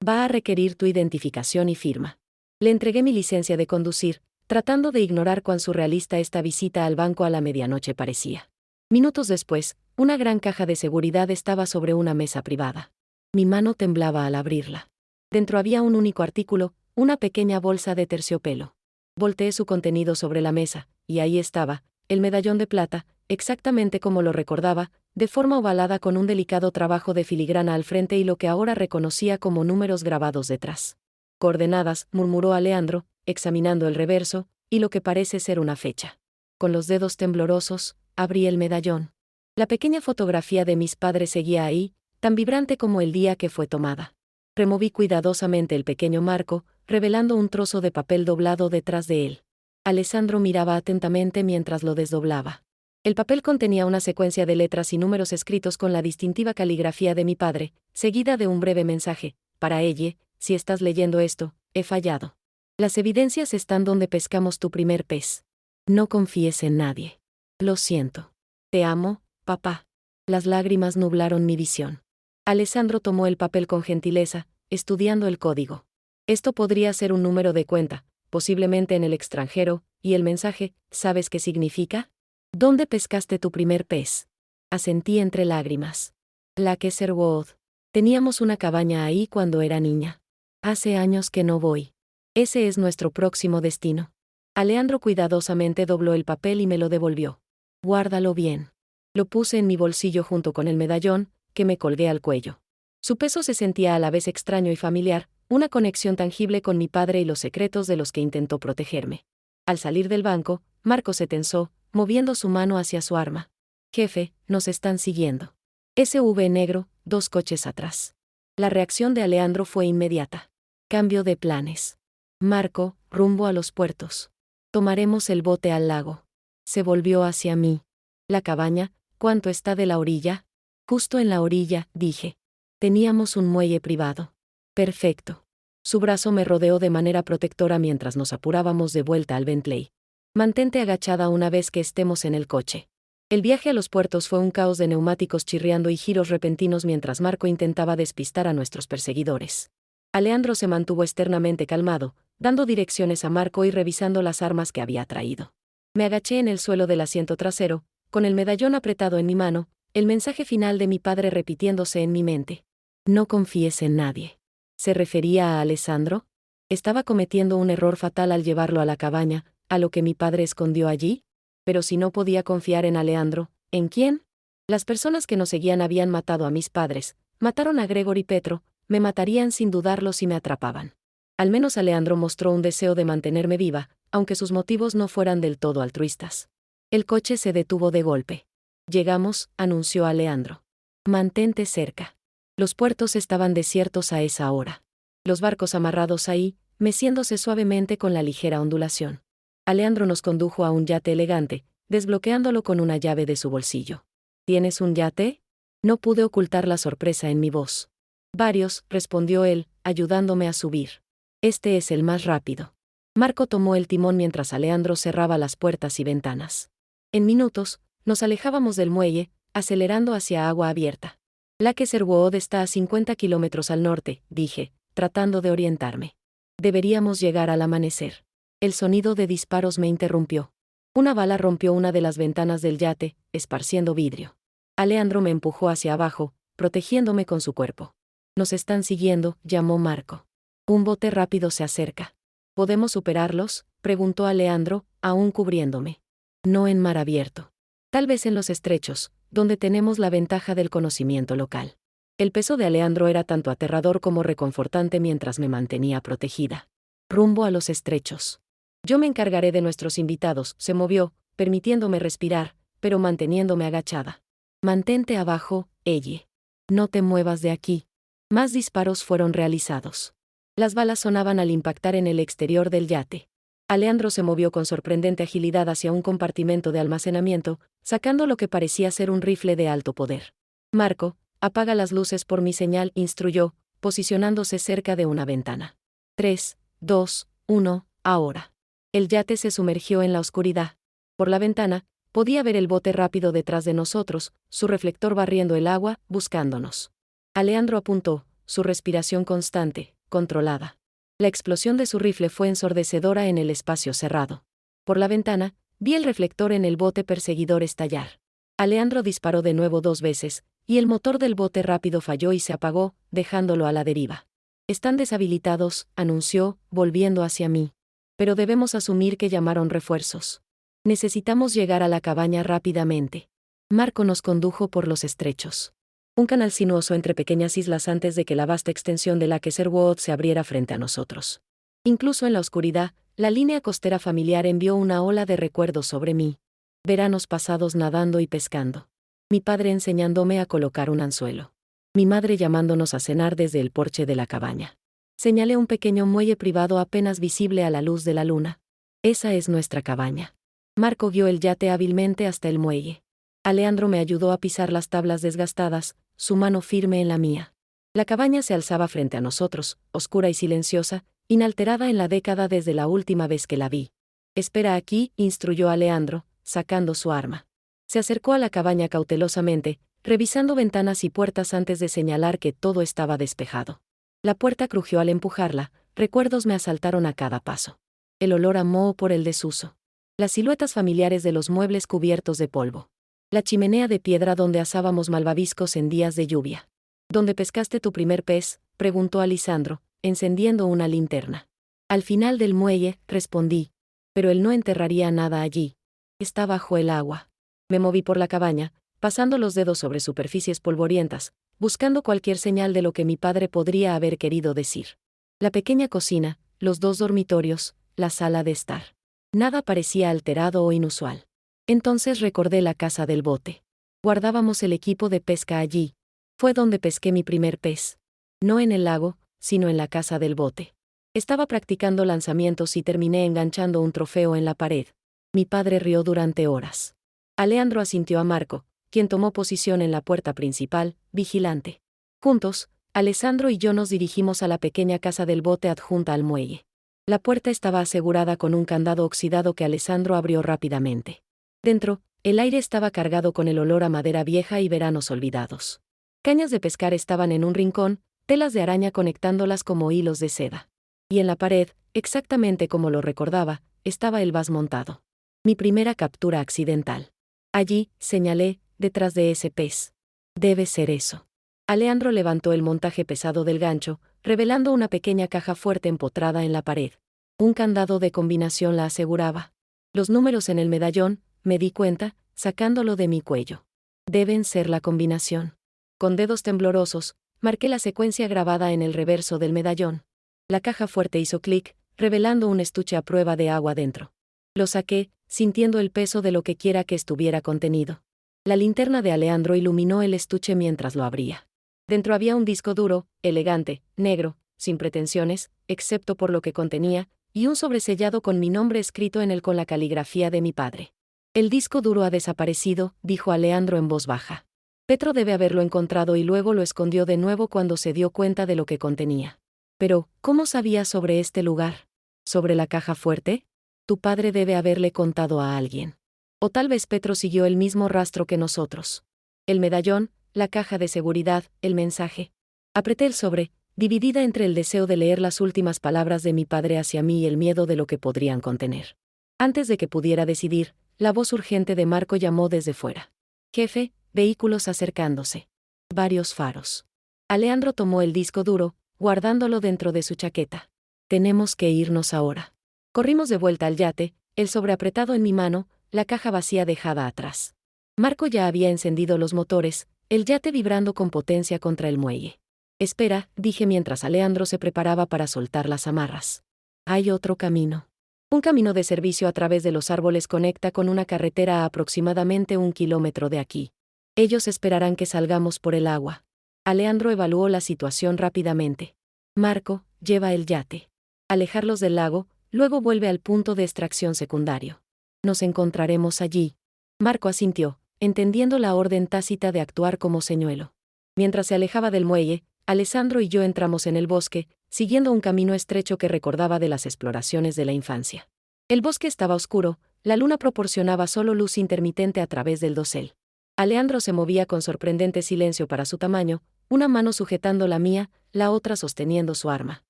Va a requerir tu identificación y firma. Le entregué mi licencia de conducir, tratando de ignorar cuán surrealista esta visita al banco a la medianoche parecía. Minutos después, una gran caja de seguridad estaba sobre una mesa privada. Mi mano temblaba al abrirla. Dentro había un único artículo, una pequeña bolsa de terciopelo. Volteé su contenido sobre la mesa, y ahí estaba, el medallón de plata, exactamente como lo recordaba, de forma ovalada con un delicado trabajo de filigrana al frente y lo que ahora reconocía como números grabados detrás. Coordenadas, murmuró Alejandro, examinando el reverso, y lo que parece ser una fecha. Con los dedos temblorosos, abrí el medallón. La pequeña fotografía de mis padres seguía ahí, tan vibrante como el día que fue tomada. Removí cuidadosamente el pequeño marco, revelando un trozo de papel doblado detrás de él. Alessandro miraba atentamente mientras lo desdoblaba. El papel contenía una secuencia de letras y números escritos con la distintiva caligrafía de mi padre, seguida de un breve mensaje. Para ella, si estás leyendo esto, he fallado. Las evidencias están donde pescamos tu primer pez. No confíes en nadie. Lo siento. Te amo, papá. Las lágrimas nublaron mi visión. Alessandro tomó el papel con gentileza, estudiando el código. Esto podría ser un número de cuenta, posiblemente en el extranjero, y el mensaje, ¿sabes qué significa? ¿Dónde pescaste tu primer pez? Asentí entre lágrimas. Lakeserwood. Teníamos una cabaña ahí cuando era niña. Hace años que no voy. Ese es nuestro próximo destino. Alejandro cuidadosamente dobló el papel y me lo devolvió. Guárdalo bien. Lo puse en mi bolsillo junto con el medallón, que me colgué al cuello. Su peso se sentía a la vez extraño y familiar, una conexión tangible con mi padre y los secretos de los que intentó protegerme. Al salir del banco, Marco se tensó, moviendo su mano hacia su arma. Jefe, nos están siguiendo. SV negro, 2 coches atrás. La reacción de Alejandro fue inmediata. Cambio de planes. Marco, rumbo a los puertos. Tomaremos el bote al lago. Se volvió hacia mí. La cabaña, ¿cuánto está de la orilla? Justo en la orilla, dije. Teníamos un muelle privado. Perfecto. Su brazo me rodeó de manera protectora mientras nos apurábamos de vuelta al Bentley. Mantente agachada una vez que estemos en el coche. El viaje a los puertos fue un caos de neumáticos chirriando y giros repentinos mientras Marco intentaba despistar a nuestros perseguidores. Alejandro se mantuvo externamente calmado, dando direcciones a Marco y revisando las armas que había traído. Me agaché en el suelo del asiento trasero, con el medallón apretado en mi mano, el mensaje final de mi padre repitiéndose en mi mente. No confíes en nadie. ¿Se refería a Alessandro? ¿Estaba cometiendo un error fatal al llevarlo a la cabaña, a lo que mi padre escondió allí? Pero si no podía confiar en Alejandro, ¿en quién? Las personas que nos seguían habían matado a mis padres, mataron a Gregor y Petro, me matarían sin dudarlo si me atrapaban. Al menos Alejandro mostró un deseo de mantenerme viva, aunque sus motivos no fueran del todo altruistas. El coche se detuvo de golpe. Llegamos, anunció Alejandro. Mantente cerca. Los puertos estaban desiertos a esa hora. Los barcos amarrados ahí, meciéndose suavemente con la ligera ondulación. Alejandro nos condujo a un yate elegante, desbloqueándolo con una llave de su bolsillo. ¿Tienes un yate? No pude ocultar la sorpresa en mi voz. Varios, respondió él, ayudándome a subir. Este es el más rápido. Marco tomó el timón mientras Alejandro cerraba las puertas y ventanas. En minutos, nos alejábamos del muelle, acelerando hacia agua abierta. Lakeserwood está a 50 kilómetros al norte, dije, tratando de orientarme. Deberíamos llegar al amanecer. El sonido de disparos me interrumpió. Una bala rompió una de las ventanas del yate, esparciendo vidrio. Alejandro me empujó hacia abajo, protegiéndome con su cuerpo. Nos están siguiendo, llamó Marco. Un bote rápido se acerca. ¿Podemos superarlos?, preguntó Alejandro, aún cubriéndome. No en mar abierto. Tal vez en los estrechos, donde tenemos la ventaja del conocimiento local. El peso de Alejandro era tanto aterrador como reconfortante mientras me mantenía protegida. rumbo a los estrechos. Yo me encargaré de nuestros invitados. Se movió, permitiéndome respirar, pero manteniéndome agachada. Mantente abajo, Elle. No te muevas de aquí. Más disparos fueron realizados. Las balas sonaban al impactar en el exterior del yate. Aleandro se movió con sorprendente agilidad hacia un compartimento de almacenamiento, sacando lo que parecía ser un rifle de alto poder. Marco, apaga las luces por mi señal, instruyó, posicionándose cerca de una ventana. 3, 2, 1, ahora. El yate se sumergió en la oscuridad. Por la ventana, podía ver el bote rápido detrás de nosotros, su reflector barriendo el agua, buscándonos. Aleandro apuntó, su respiración constante, controlada. La explosión de su rifle fue ensordecedora en el espacio cerrado. Por la ventana, vi el reflector en el bote perseguidor estallar. Aleandro disparó de nuevo 2 veces, y el motor del bote rápido falló y se apagó, dejándolo a la deriva. Están deshabilitados, anunció, volviendo hacia mí. Pero debemos asumir que llamaron refuerzos. Necesitamos llegar a la cabaña rápidamente. Marco nos condujo por los estrechos. Un canal sinuoso entre pequeñas islas antes de que la vasta extensión de la Kaiserwood se abriera frente a nosotros. Incluso en la oscuridad, la línea costera familiar envió una ola de recuerdos sobre mí. Veranos pasados nadando y pescando. Mi padre enseñándome a colocar un anzuelo. Mi madre llamándonos a cenar desde el porche de la cabaña. Señalé un pequeño muelle privado apenas visible a la luz de la luna. Esa es nuestra cabaña. Marco guió el yate hábilmente hasta el muelle. Aleandro me ayudó a pisar las tablas desgastadas, su mano firme en la mía. La cabaña se alzaba frente a nosotros, oscura y silenciosa, inalterada en la década desde la última vez que la vi. Espera aquí, instruyó Aleandro, sacando su arma. Se acercó a la cabaña cautelosamente, revisando ventanas y puertas antes de señalar que todo estaba despejado. La puerta crujió al empujarla, recuerdos me asaltaron a cada paso. El olor a moho por el desuso. Las siluetas familiares de los muebles cubiertos de polvo. La chimenea de piedra donde asábamos malvaviscos en días de lluvia. ¿Dónde pescaste tu primer pez?, preguntó Alisandro, encendiendo una linterna. Al final del muelle, respondí. Pero él no enterraría nada allí. Está bajo el agua. Me moví por la cabaña, pasando los dedos sobre superficies polvorientas, buscando cualquier señal de lo que mi padre podría haber querido decir. La pequeña cocina, los 2 dormitorios, la sala de estar. Nada parecía alterado o inusual. Entonces recordé la casa del bote. Guardábamos el equipo de pesca allí. Fue donde pesqué mi primer pez. No en el lago, sino en la casa del bote. Estaba practicando lanzamientos y terminé enganchando un trofeo en la pared. Mi padre rió durante horas. Aleandro asintió a Marco, quien tomó posición en la puerta principal, vigilante. Juntos, Alessandro y yo nos dirigimos a la pequeña casa del bote adjunta al muelle. La puerta estaba asegurada con un candado oxidado que Alessandro abrió rápidamente. Dentro, el aire estaba cargado con el olor a madera vieja y veranos olvidados. Cañas de pescar estaban en un rincón, telas de araña conectándolas como hilos de seda. Y en la pared, exactamente como lo recordaba, estaba el vas montado. Mi primera captura accidental. Allí, señalé, detrás de ese pez. Debe ser eso. Aleandro levantó el montaje pesado del gancho, revelando una pequeña caja fuerte empotrada en la pared. Un candado de combinación la aseguraba. Los números en el medallón, me di cuenta, sacándolo de mi cuello. Deben ser la combinación. Con dedos temblorosos, marqué la secuencia grabada en el reverso del medallón. La caja fuerte hizo clic, revelando un estuche a prueba de agua dentro. Lo saqué, sintiendo el peso de lo que quiera que estuviera contenido. La linterna de Aleandro iluminó el estuche mientras lo abría. Dentro había un disco duro, elegante, negro, sin pretensiones, excepto por lo que contenía, y un sobresellado con mi nombre escrito en él con la caligrafía de mi padre. El disco duro ha desaparecido, dijo Aleandro en voz baja. Petro debe haberlo encontrado y luego lo escondió de nuevo cuando se dio cuenta de lo que contenía. Pero, ¿cómo sabía sobre este lugar? ¿Sobre la caja fuerte? Tu padre debe haberle contado a alguien. O tal vez Petro siguió el mismo rastro que nosotros. El medallón, la caja de seguridad, el mensaje. Apreté el sobre, dividida entre el deseo de leer las últimas palabras de mi padre hacia mí y el miedo de lo que podrían contener. Antes de que pudiera decidir, la voz urgente de Marco llamó desde fuera. Jefe, vehículos acercándose. Varios faros. Aleandro tomó el disco duro, guardándolo dentro de su chaqueta. Tenemos que irnos ahora. Corrimos de vuelta al yate, el sobre apretado en mi mano, la caja vacía dejada atrás. Marco ya había encendido los motores, el yate vibrando con potencia contra el muelle. Espera, dije mientras Aleandro se preparaba para soltar las amarras. Hay otro camino. Un camino de servicio a través de los árboles conecta con una carretera a aproximadamente 1 kilómetro de aquí. Ellos esperarán que salgamos por el agua. Alejandro evaluó la situación rápidamente. Marco, lleva el yate. Alejarlos del lago, luego vuelve al punto de extracción secundario. Nos encontraremos allí. Marco asintió, entendiendo la orden tácita de actuar como señuelo. Mientras se alejaba del muelle, Alessandro y yo entramos en el bosque, siguiendo un camino estrecho que recordaba de las exploraciones de la infancia. El bosque estaba oscuro, la luna proporcionaba solo luz intermitente a través del dosel. Alejandro se movía con sorprendente silencio para su tamaño, una mano sujetando la mía, la otra sosteniendo su arma.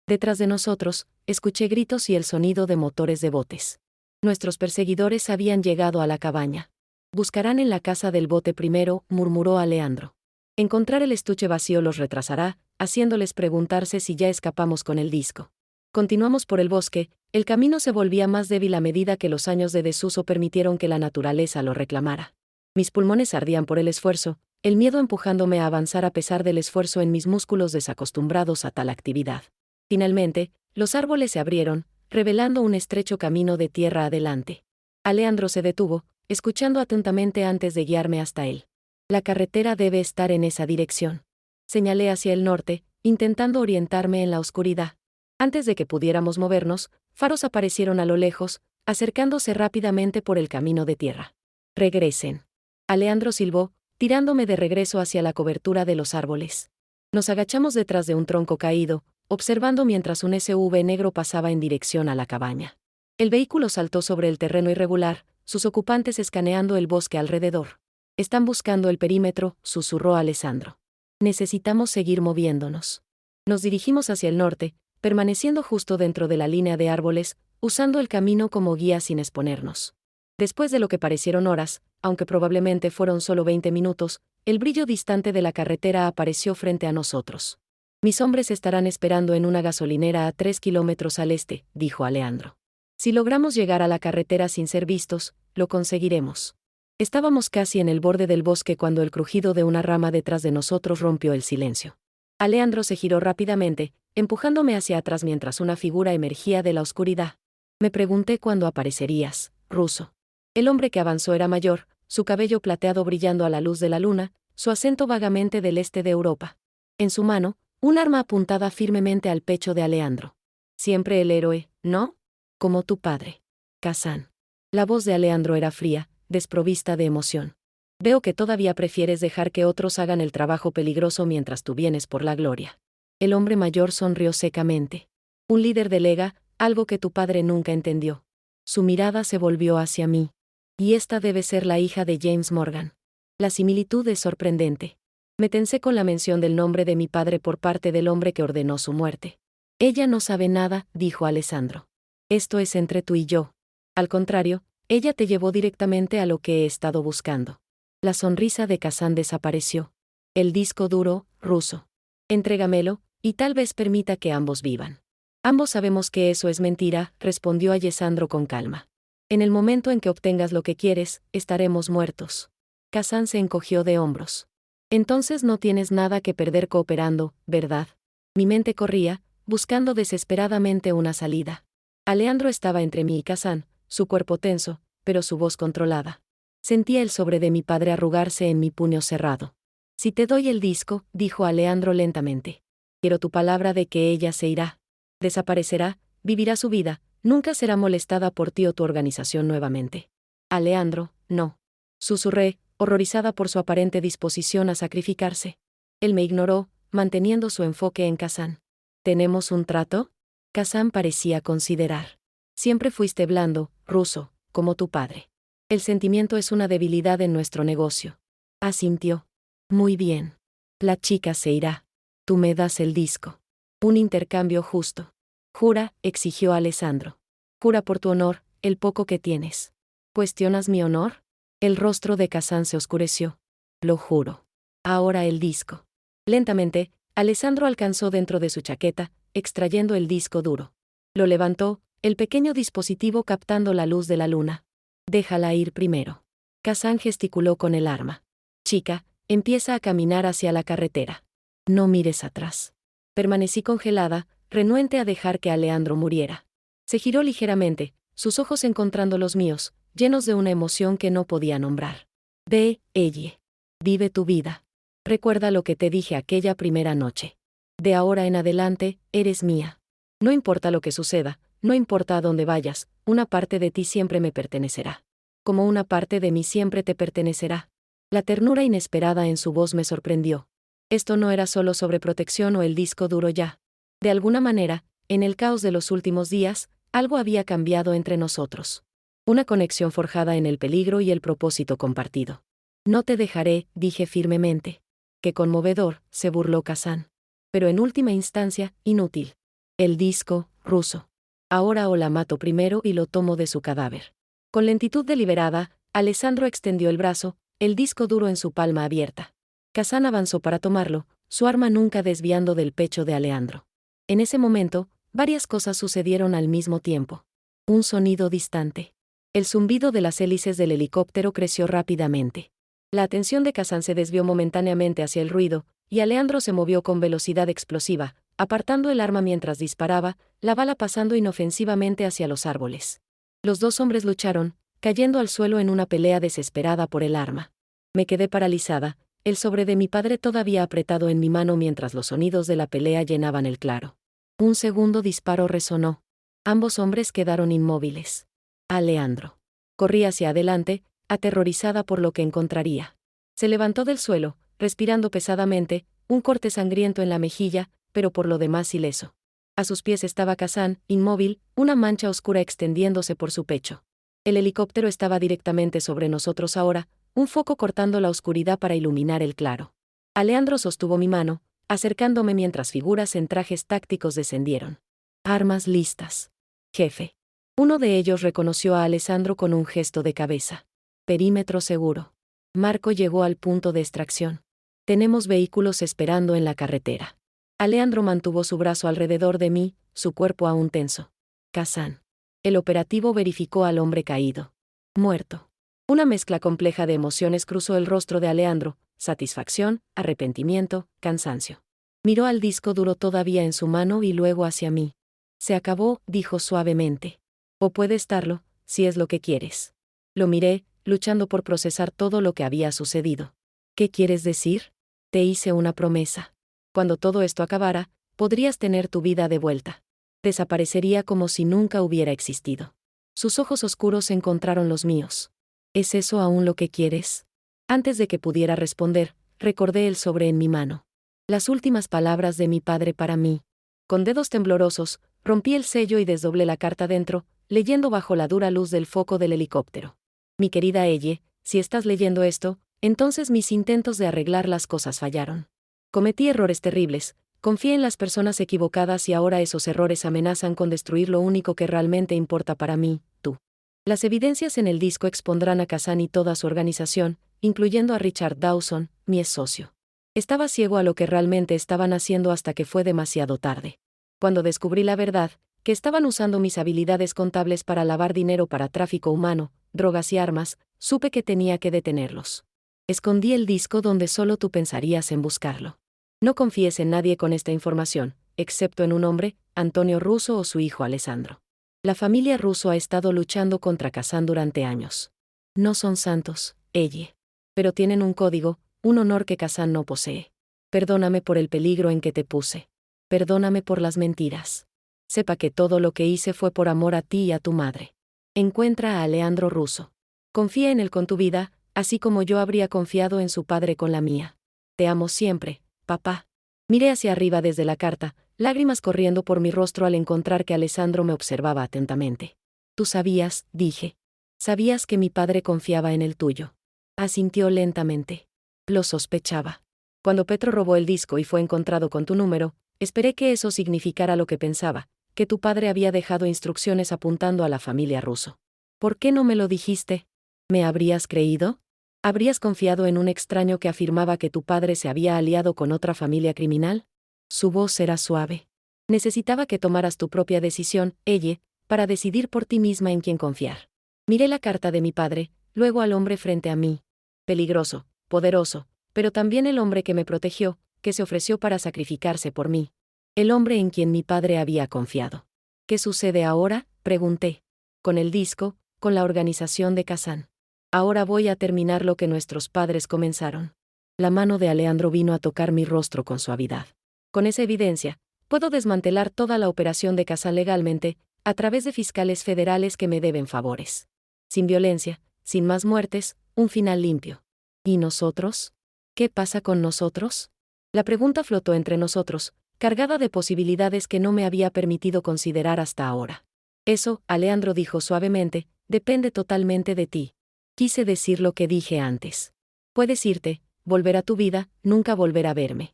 Detrás de nosotros, escuché gritos y el sonido de motores de botes. Nuestros perseguidores habían llegado a la cabaña. Buscarán en la casa del bote primero, murmuró Alejandro. Encontrar el estuche vacío los retrasará, haciéndoles preguntarse si ya escapamos con el disco. Continuamos por el bosque, el camino se volvía más débil a medida que los años de desuso permitieron que la naturaleza lo reclamara. Mis pulmones ardían por el esfuerzo, el miedo empujándome a avanzar a pesar del esfuerzo en mis músculos desacostumbrados a tal actividad. Finalmente, los árboles se abrieron, revelando un estrecho camino de tierra adelante. Alejandro se detuvo, escuchando atentamente antes de guiarme hasta él. La carretera debe estar en esa dirección. Señalé hacia el norte, intentando orientarme en la oscuridad. Antes de que pudiéramos movernos, faros aparecieron a lo lejos, acercándose rápidamente por el camino de tierra. Regresen. Alejandro silbó, tirándome de regreso hacia la cobertura de los árboles. Nos agachamos detrás de un tronco caído, observando mientras un SUV negro pasaba en dirección a la cabaña. El vehículo saltó sobre el terreno irregular, sus ocupantes escaneando el bosque alrededor. Están buscando el perímetro, susurró Alessandro. Necesitamos seguir moviéndonos. Nos dirigimos hacia el norte, permaneciendo justo dentro de la línea de árboles, usando el camino como guía sin exponernos. Después de lo que parecieron horas, aunque probablemente fueron solo 20 minutos, el brillo distante de la carretera apareció frente a nosotros. Mis hombres estarán esperando en una gasolinera a 3 kilómetros al este, dijo Alejandro. Si logramos llegar a la carretera sin ser vistos, lo conseguiremos. Estábamos casi en el borde del bosque cuando el crujido de una rama detrás de nosotros rompió el silencio. Alejandro se giró rápidamente, empujándome hacia atrás mientras una figura emergía de la oscuridad. Me pregunté cuándo aparecerías, ruso. El hombre que avanzó era mayor, su cabello plateado brillando a la luz de la luna, su acento vagamente del este de Europa. En su mano, un arma apuntada firmemente al pecho de Alejandro. Siempre el héroe, ¿no? Como tu padre. Kazan. La voz de Alejandro era fría, desprovista de emoción. Veo que todavía prefieres dejar que otros hagan el trabajo peligroso mientras tú vienes por la gloria. El hombre mayor sonrió secamente. Un líder delega, algo que tu padre nunca entendió. Su mirada se volvió hacia mí. Y esta debe ser la hija de James Morgan. La similitud es sorprendente. Me tensé con la mención del nombre de mi padre por parte del hombre que ordenó su muerte. Ella no sabe nada, dijo Alessandro. Esto es entre tú y yo. Al contrario, ella te llevó directamente a lo que he estado buscando. La sonrisa de Kazan desapareció. El disco duro, ruso. Entrégamelo, y tal vez permita que ambos vivan. Ambos sabemos que eso es mentira, respondió Alessandro con calma. En el momento en que obtengas lo que quieres, estaremos muertos. Kazan se encogió de hombros. Entonces no tienes nada que perder cooperando, ¿verdad? Mi mente corría, buscando desesperadamente una salida. Alejandro estaba entre mí y Kazan, su cuerpo tenso, pero su voz controlada. Sentía el sobre de mi padre arrugarse en mi puño cerrado. Si te doy el disco, dijo Alejandro lentamente. Quiero tu palabra de que ella se irá. Desaparecerá, vivirá su vida, nunca será molestada por ti o tu organización nuevamente. Alejandro, no. Susurré, horrorizada por su aparente disposición a sacrificarse. Él me ignoró, manteniendo su enfoque en Kazan. ¿Tenemos un trato? Kazan parecía considerar. Siempre fuiste blando, ruso, como tu padre. El sentimiento es una debilidad en nuestro negocio. Asintió. Muy bien. La chica se irá. Tú me das el disco. Un intercambio justo. Jura, exigió Alessandro. Jura por tu honor, el poco que tienes. ¿Cuestionas mi honor? El rostro de Kazan se oscureció. Lo juro. Ahora el disco. Lentamente, Alessandro alcanzó dentro de su chaqueta, extrayendo el disco duro. Lo levantó, el pequeño dispositivo captando la luz de la luna. Déjala ir primero. Kazan gesticuló con el arma. Chica, empieza a caminar hacia la carretera. No mires atrás. Permanecí congelada, renuente a dejar que Alejandro muriera. Se giró ligeramente, sus ojos encontrando los míos, llenos de una emoción que no podía nombrar. Ve, Elle. Vive tu vida. Recuerda lo que te dije aquella primera noche. De ahora en adelante, eres mía. No importa lo que suceda, no importa a dónde vayas, una parte de ti siempre me pertenecerá. Como una parte de mí siempre te pertenecerá. La ternura inesperada en su voz me sorprendió. Esto no era solo sobreprotección o el disco duro ya. De alguna manera, en el caos de los últimos días, algo había cambiado entre nosotros. Una conexión forjada en el peligro y el propósito compartido. No te dejaré, dije firmemente. Qué conmovedor, se burló Kazan. Pero en última instancia, inútil. El disco, ruso. Ahora o la mato primero y lo tomo de su cadáver. Con lentitud deliberada, Alessandro extendió el brazo, el disco duro en su palma abierta. Kazan avanzó para tomarlo, su arma nunca desviando del pecho de Aleandro. En ese momento, varias cosas sucedieron al mismo tiempo. Un sonido distante. El zumbido de las hélices del helicóptero creció rápidamente. La atención de Kazan se desvió momentáneamente hacia el ruido, y Aleandro se movió con velocidad explosiva, apartando el arma mientras disparaba, la bala pasando inofensivamente hacia los árboles. Los dos hombres lucharon, cayendo al suelo en una pelea desesperada por el arma. Me quedé paralizada, el sobre de mi padre todavía apretado en mi mano mientras los sonidos de la pelea llenaban el claro. Un segundo disparo resonó. Ambos hombres quedaron inmóviles. Aleandro. Corrí hacia adelante, aterrorizada por lo que encontraría. Se levantó del suelo, respirando pesadamente, un corte sangriento en la mejilla, pero por lo demás ileso. A sus pies estaba Kazan, inmóvil, una mancha oscura extendiéndose por su pecho. El helicóptero estaba directamente sobre nosotros ahora, un foco cortando la oscuridad para iluminar el claro. Aleandro sostuvo mi mano, acercándome mientras figuras en trajes tácticos descendieron. Armas listas. Jefe. Uno de ellos reconoció a Alessandro con un gesto de cabeza. Perímetro seguro. Marco llegó al punto de extracción. Tenemos vehículos esperando en la carretera. Aleandro mantuvo su brazo alrededor de mí, su cuerpo aún tenso. Kazan. El operativo verificó al hombre caído. Muerto. Una mezcla compleja de emociones cruzó el rostro de Aleandro, satisfacción, arrepentimiento, cansancio. Miró al disco duro todavía en su mano y luego hacia mí. Se acabó, dijo suavemente. O puede estarlo, si es lo que quieres. Lo miré, luchando por procesar todo lo que había sucedido. ¿Qué quieres decir? Te hice una promesa. Cuando todo esto acabara, podrías tener tu vida de vuelta. Desaparecería como si nunca hubiera existido. Sus ojos oscuros encontraron los míos. ¿Es eso aún lo que quieres? Antes de que pudiera responder, recordé el sobre en mi mano. Las últimas palabras de mi padre para mí. Con dedos temblorosos, rompí el sello y desdoblé la carta dentro, leyendo bajo la dura luz del foco del helicóptero. Mi querida Elle, si estás leyendo esto, entonces mis intentos de arreglar las cosas fallaron. Cometí errores terribles, confié en las personas equivocadas y ahora esos errores amenazan con destruir lo único que realmente importa para mí, tú. Las evidencias en el disco expondrán a Kazan y toda su organización, incluyendo a Richard Dawson, mi ex socio. Estaba ciego a lo que realmente estaban haciendo hasta que fue demasiado tarde. Cuando descubrí la verdad, que estaban usando mis habilidades contables para lavar dinero para tráfico humano, drogas y armas, supe que tenía que detenerlos. Escondí el disco donde solo tú pensarías en buscarlo. No confíes en nadie con esta información, excepto en un hombre, Antonio Russo o su hijo Alessandro. La familia Russo ha estado luchando contra Kazan durante años. No son santos, Elle. Pero tienen un código, un honor que Kazan no posee. Perdóname por el peligro en que te puse. Perdóname por las mentiras. Sepa que todo lo que hice fue por amor a ti y a tu madre. Encuentra a Aleandro Russo. Confía en él con tu vida, así como yo habría confiado en su padre con la mía. Te amo siempre, papá. Miré hacia arriba desde la carta, lágrimas corriendo por mi rostro al encontrar que Alessandro me observaba atentamente. Tú sabías, dije. Sabías que mi padre confiaba en el tuyo. Asintió lentamente. Lo sospechaba. Cuando Petro robó el disco y fue encontrado con tu número, esperé que eso significara lo que pensaba, que tu padre había dejado instrucciones apuntando a la familia Russo. ¿Por qué no me lo dijiste? ¿Me habrías creído? ¿Habrías confiado en un extraño que afirmaba que tu padre se había aliado con otra familia criminal? Su voz era suave. Necesitaba que tomaras tu propia decisión, Elle, para decidir por ti misma en quién confiar. Miré la carta de mi padre, luego al hombre frente a mí. Peligroso, poderoso, pero también el hombre que me protegió, que se ofreció para sacrificarse por mí. El hombre en quien mi padre había confiado. ¿Qué sucede ahora?, Pregunté. Con el disco, con la organización de Kazán. Ahora voy a terminar lo que nuestros padres comenzaron. La mano de Alejandro vino a tocar mi rostro con suavidad. Con esa evidencia, puedo desmantelar toda la operación de Kazán legalmente, a través de fiscales federales que me deben favores. Sin violencia, sin más muertes, un final limpio. ¿Y nosotros? ¿Qué pasa con nosotros? La pregunta flotó entre nosotros, cargada de posibilidades que no me había permitido considerar hasta ahora. Eso, Alejandro dijo suavemente, depende totalmente de ti. Quise decir lo que dije antes. Puedes irte, volver a tu vida, nunca volver a verme.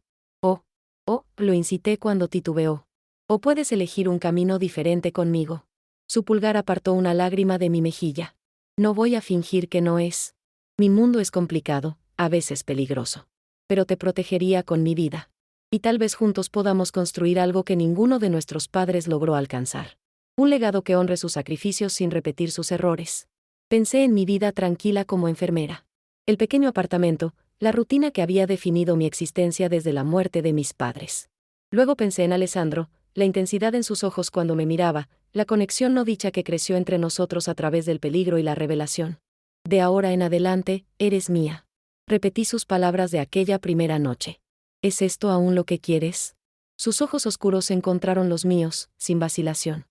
Lo incité cuando titubeó. O puedes elegir un camino diferente conmigo. Su pulgar apartó una lágrima de mi mejilla. No voy a fingir que no es. Mi mundo es complicado, a veces peligroso. Pero te protegería con mi vida. Y tal vez juntos podamos construir algo que ninguno de nuestros padres logró alcanzar. Un legado que honre sus sacrificios sin repetir sus errores. Pensé en mi vida tranquila como enfermera. El pequeño apartamento, la rutina que había definido mi existencia desde la muerte de mis padres. Luego pensé en Alessandro, la intensidad en sus ojos cuando me miraba, la conexión no dicha que creció entre nosotros a través del peligro y la revelación. De ahora en adelante, eres mía. Repetí sus palabras de aquella primera noche. ¿Es esto aún lo que quieres? Sus ojos oscuros encontraron los míos, sin vacilación.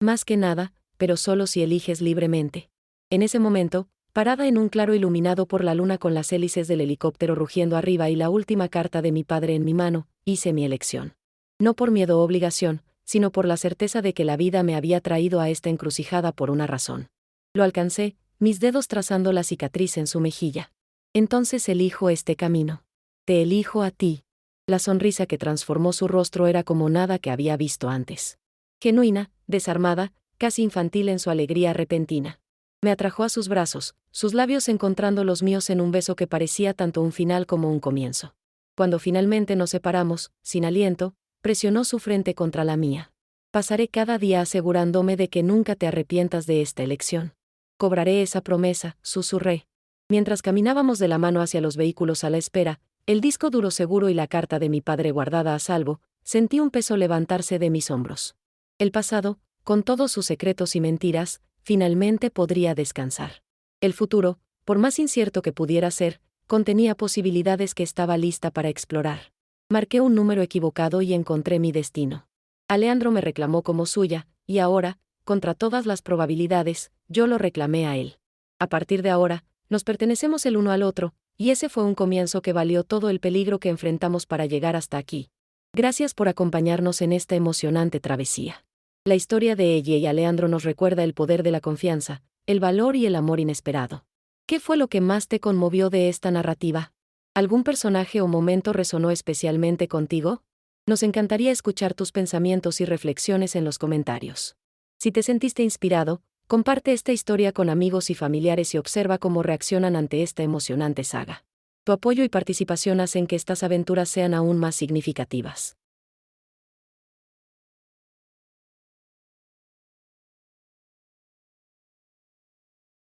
Más que nada, pero solo si eliges libremente. En ese momento, parada en un claro iluminado por la luna con las hélices del helicóptero rugiendo arriba y la última carta de mi padre en mi mano, hice mi elección. No por miedo o obligación, sino por la certeza de que la vida me había traído a esta encrucijada por una razón. Lo alcancé, mis dedos trazando la cicatriz en su mejilla. Entonces elijo este camino. Te elijo a ti. La sonrisa que transformó su rostro era como nada que había visto antes. Genuina, desarmada, casi infantil en su alegría repentina. Me atrajo a sus brazos, sus labios encontrando los míos en un beso que parecía tanto un final como un comienzo. Cuando finalmente nos separamos, sin aliento, presionó su frente contra la mía. Pasaré cada día asegurándome de que nunca te arrepientas de esta elección. Cobraré esa promesa, susurré. Mientras caminábamos de la mano hacia los vehículos a la espera, el disco duro seguro y la carta de mi padre guardada a salvo, sentí un peso levantarse de mis hombros. El pasado, con todos sus secretos y mentiras, finalmente podría descansar. El futuro, por más incierto que pudiera ser, contenía posibilidades que estaba lista para explorar. Marqué un número equivocado y encontré mi destino. Alejandro me reclamó como suya, y ahora, contra todas las probabilidades, yo lo reclamé a él. A partir de ahora, nos pertenecemos el uno al otro, y ese fue un comienzo que valió todo el peligro que enfrentamos para llegar hasta aquí. Gracias por acompañarnos en esta emocionante travesía. La historia de ella y Alejandro nos recuerda el poder de la confianza, el valor y el amor inesperado. ¿Qué fue lo que más te conmovió de esta narrativa? ¿Algún personaje o momento resonó especialmente contigo? Nos encantaría escuchar tus pensamientos y reflexiones en los comentarios. Si te sentiste inspirado, comparte esta historia con amigos y familiares y observa cómo reaccionan ante esta emocionante saga. Tu apoyo y participación hacen que estas aventuras sean aún más significativas.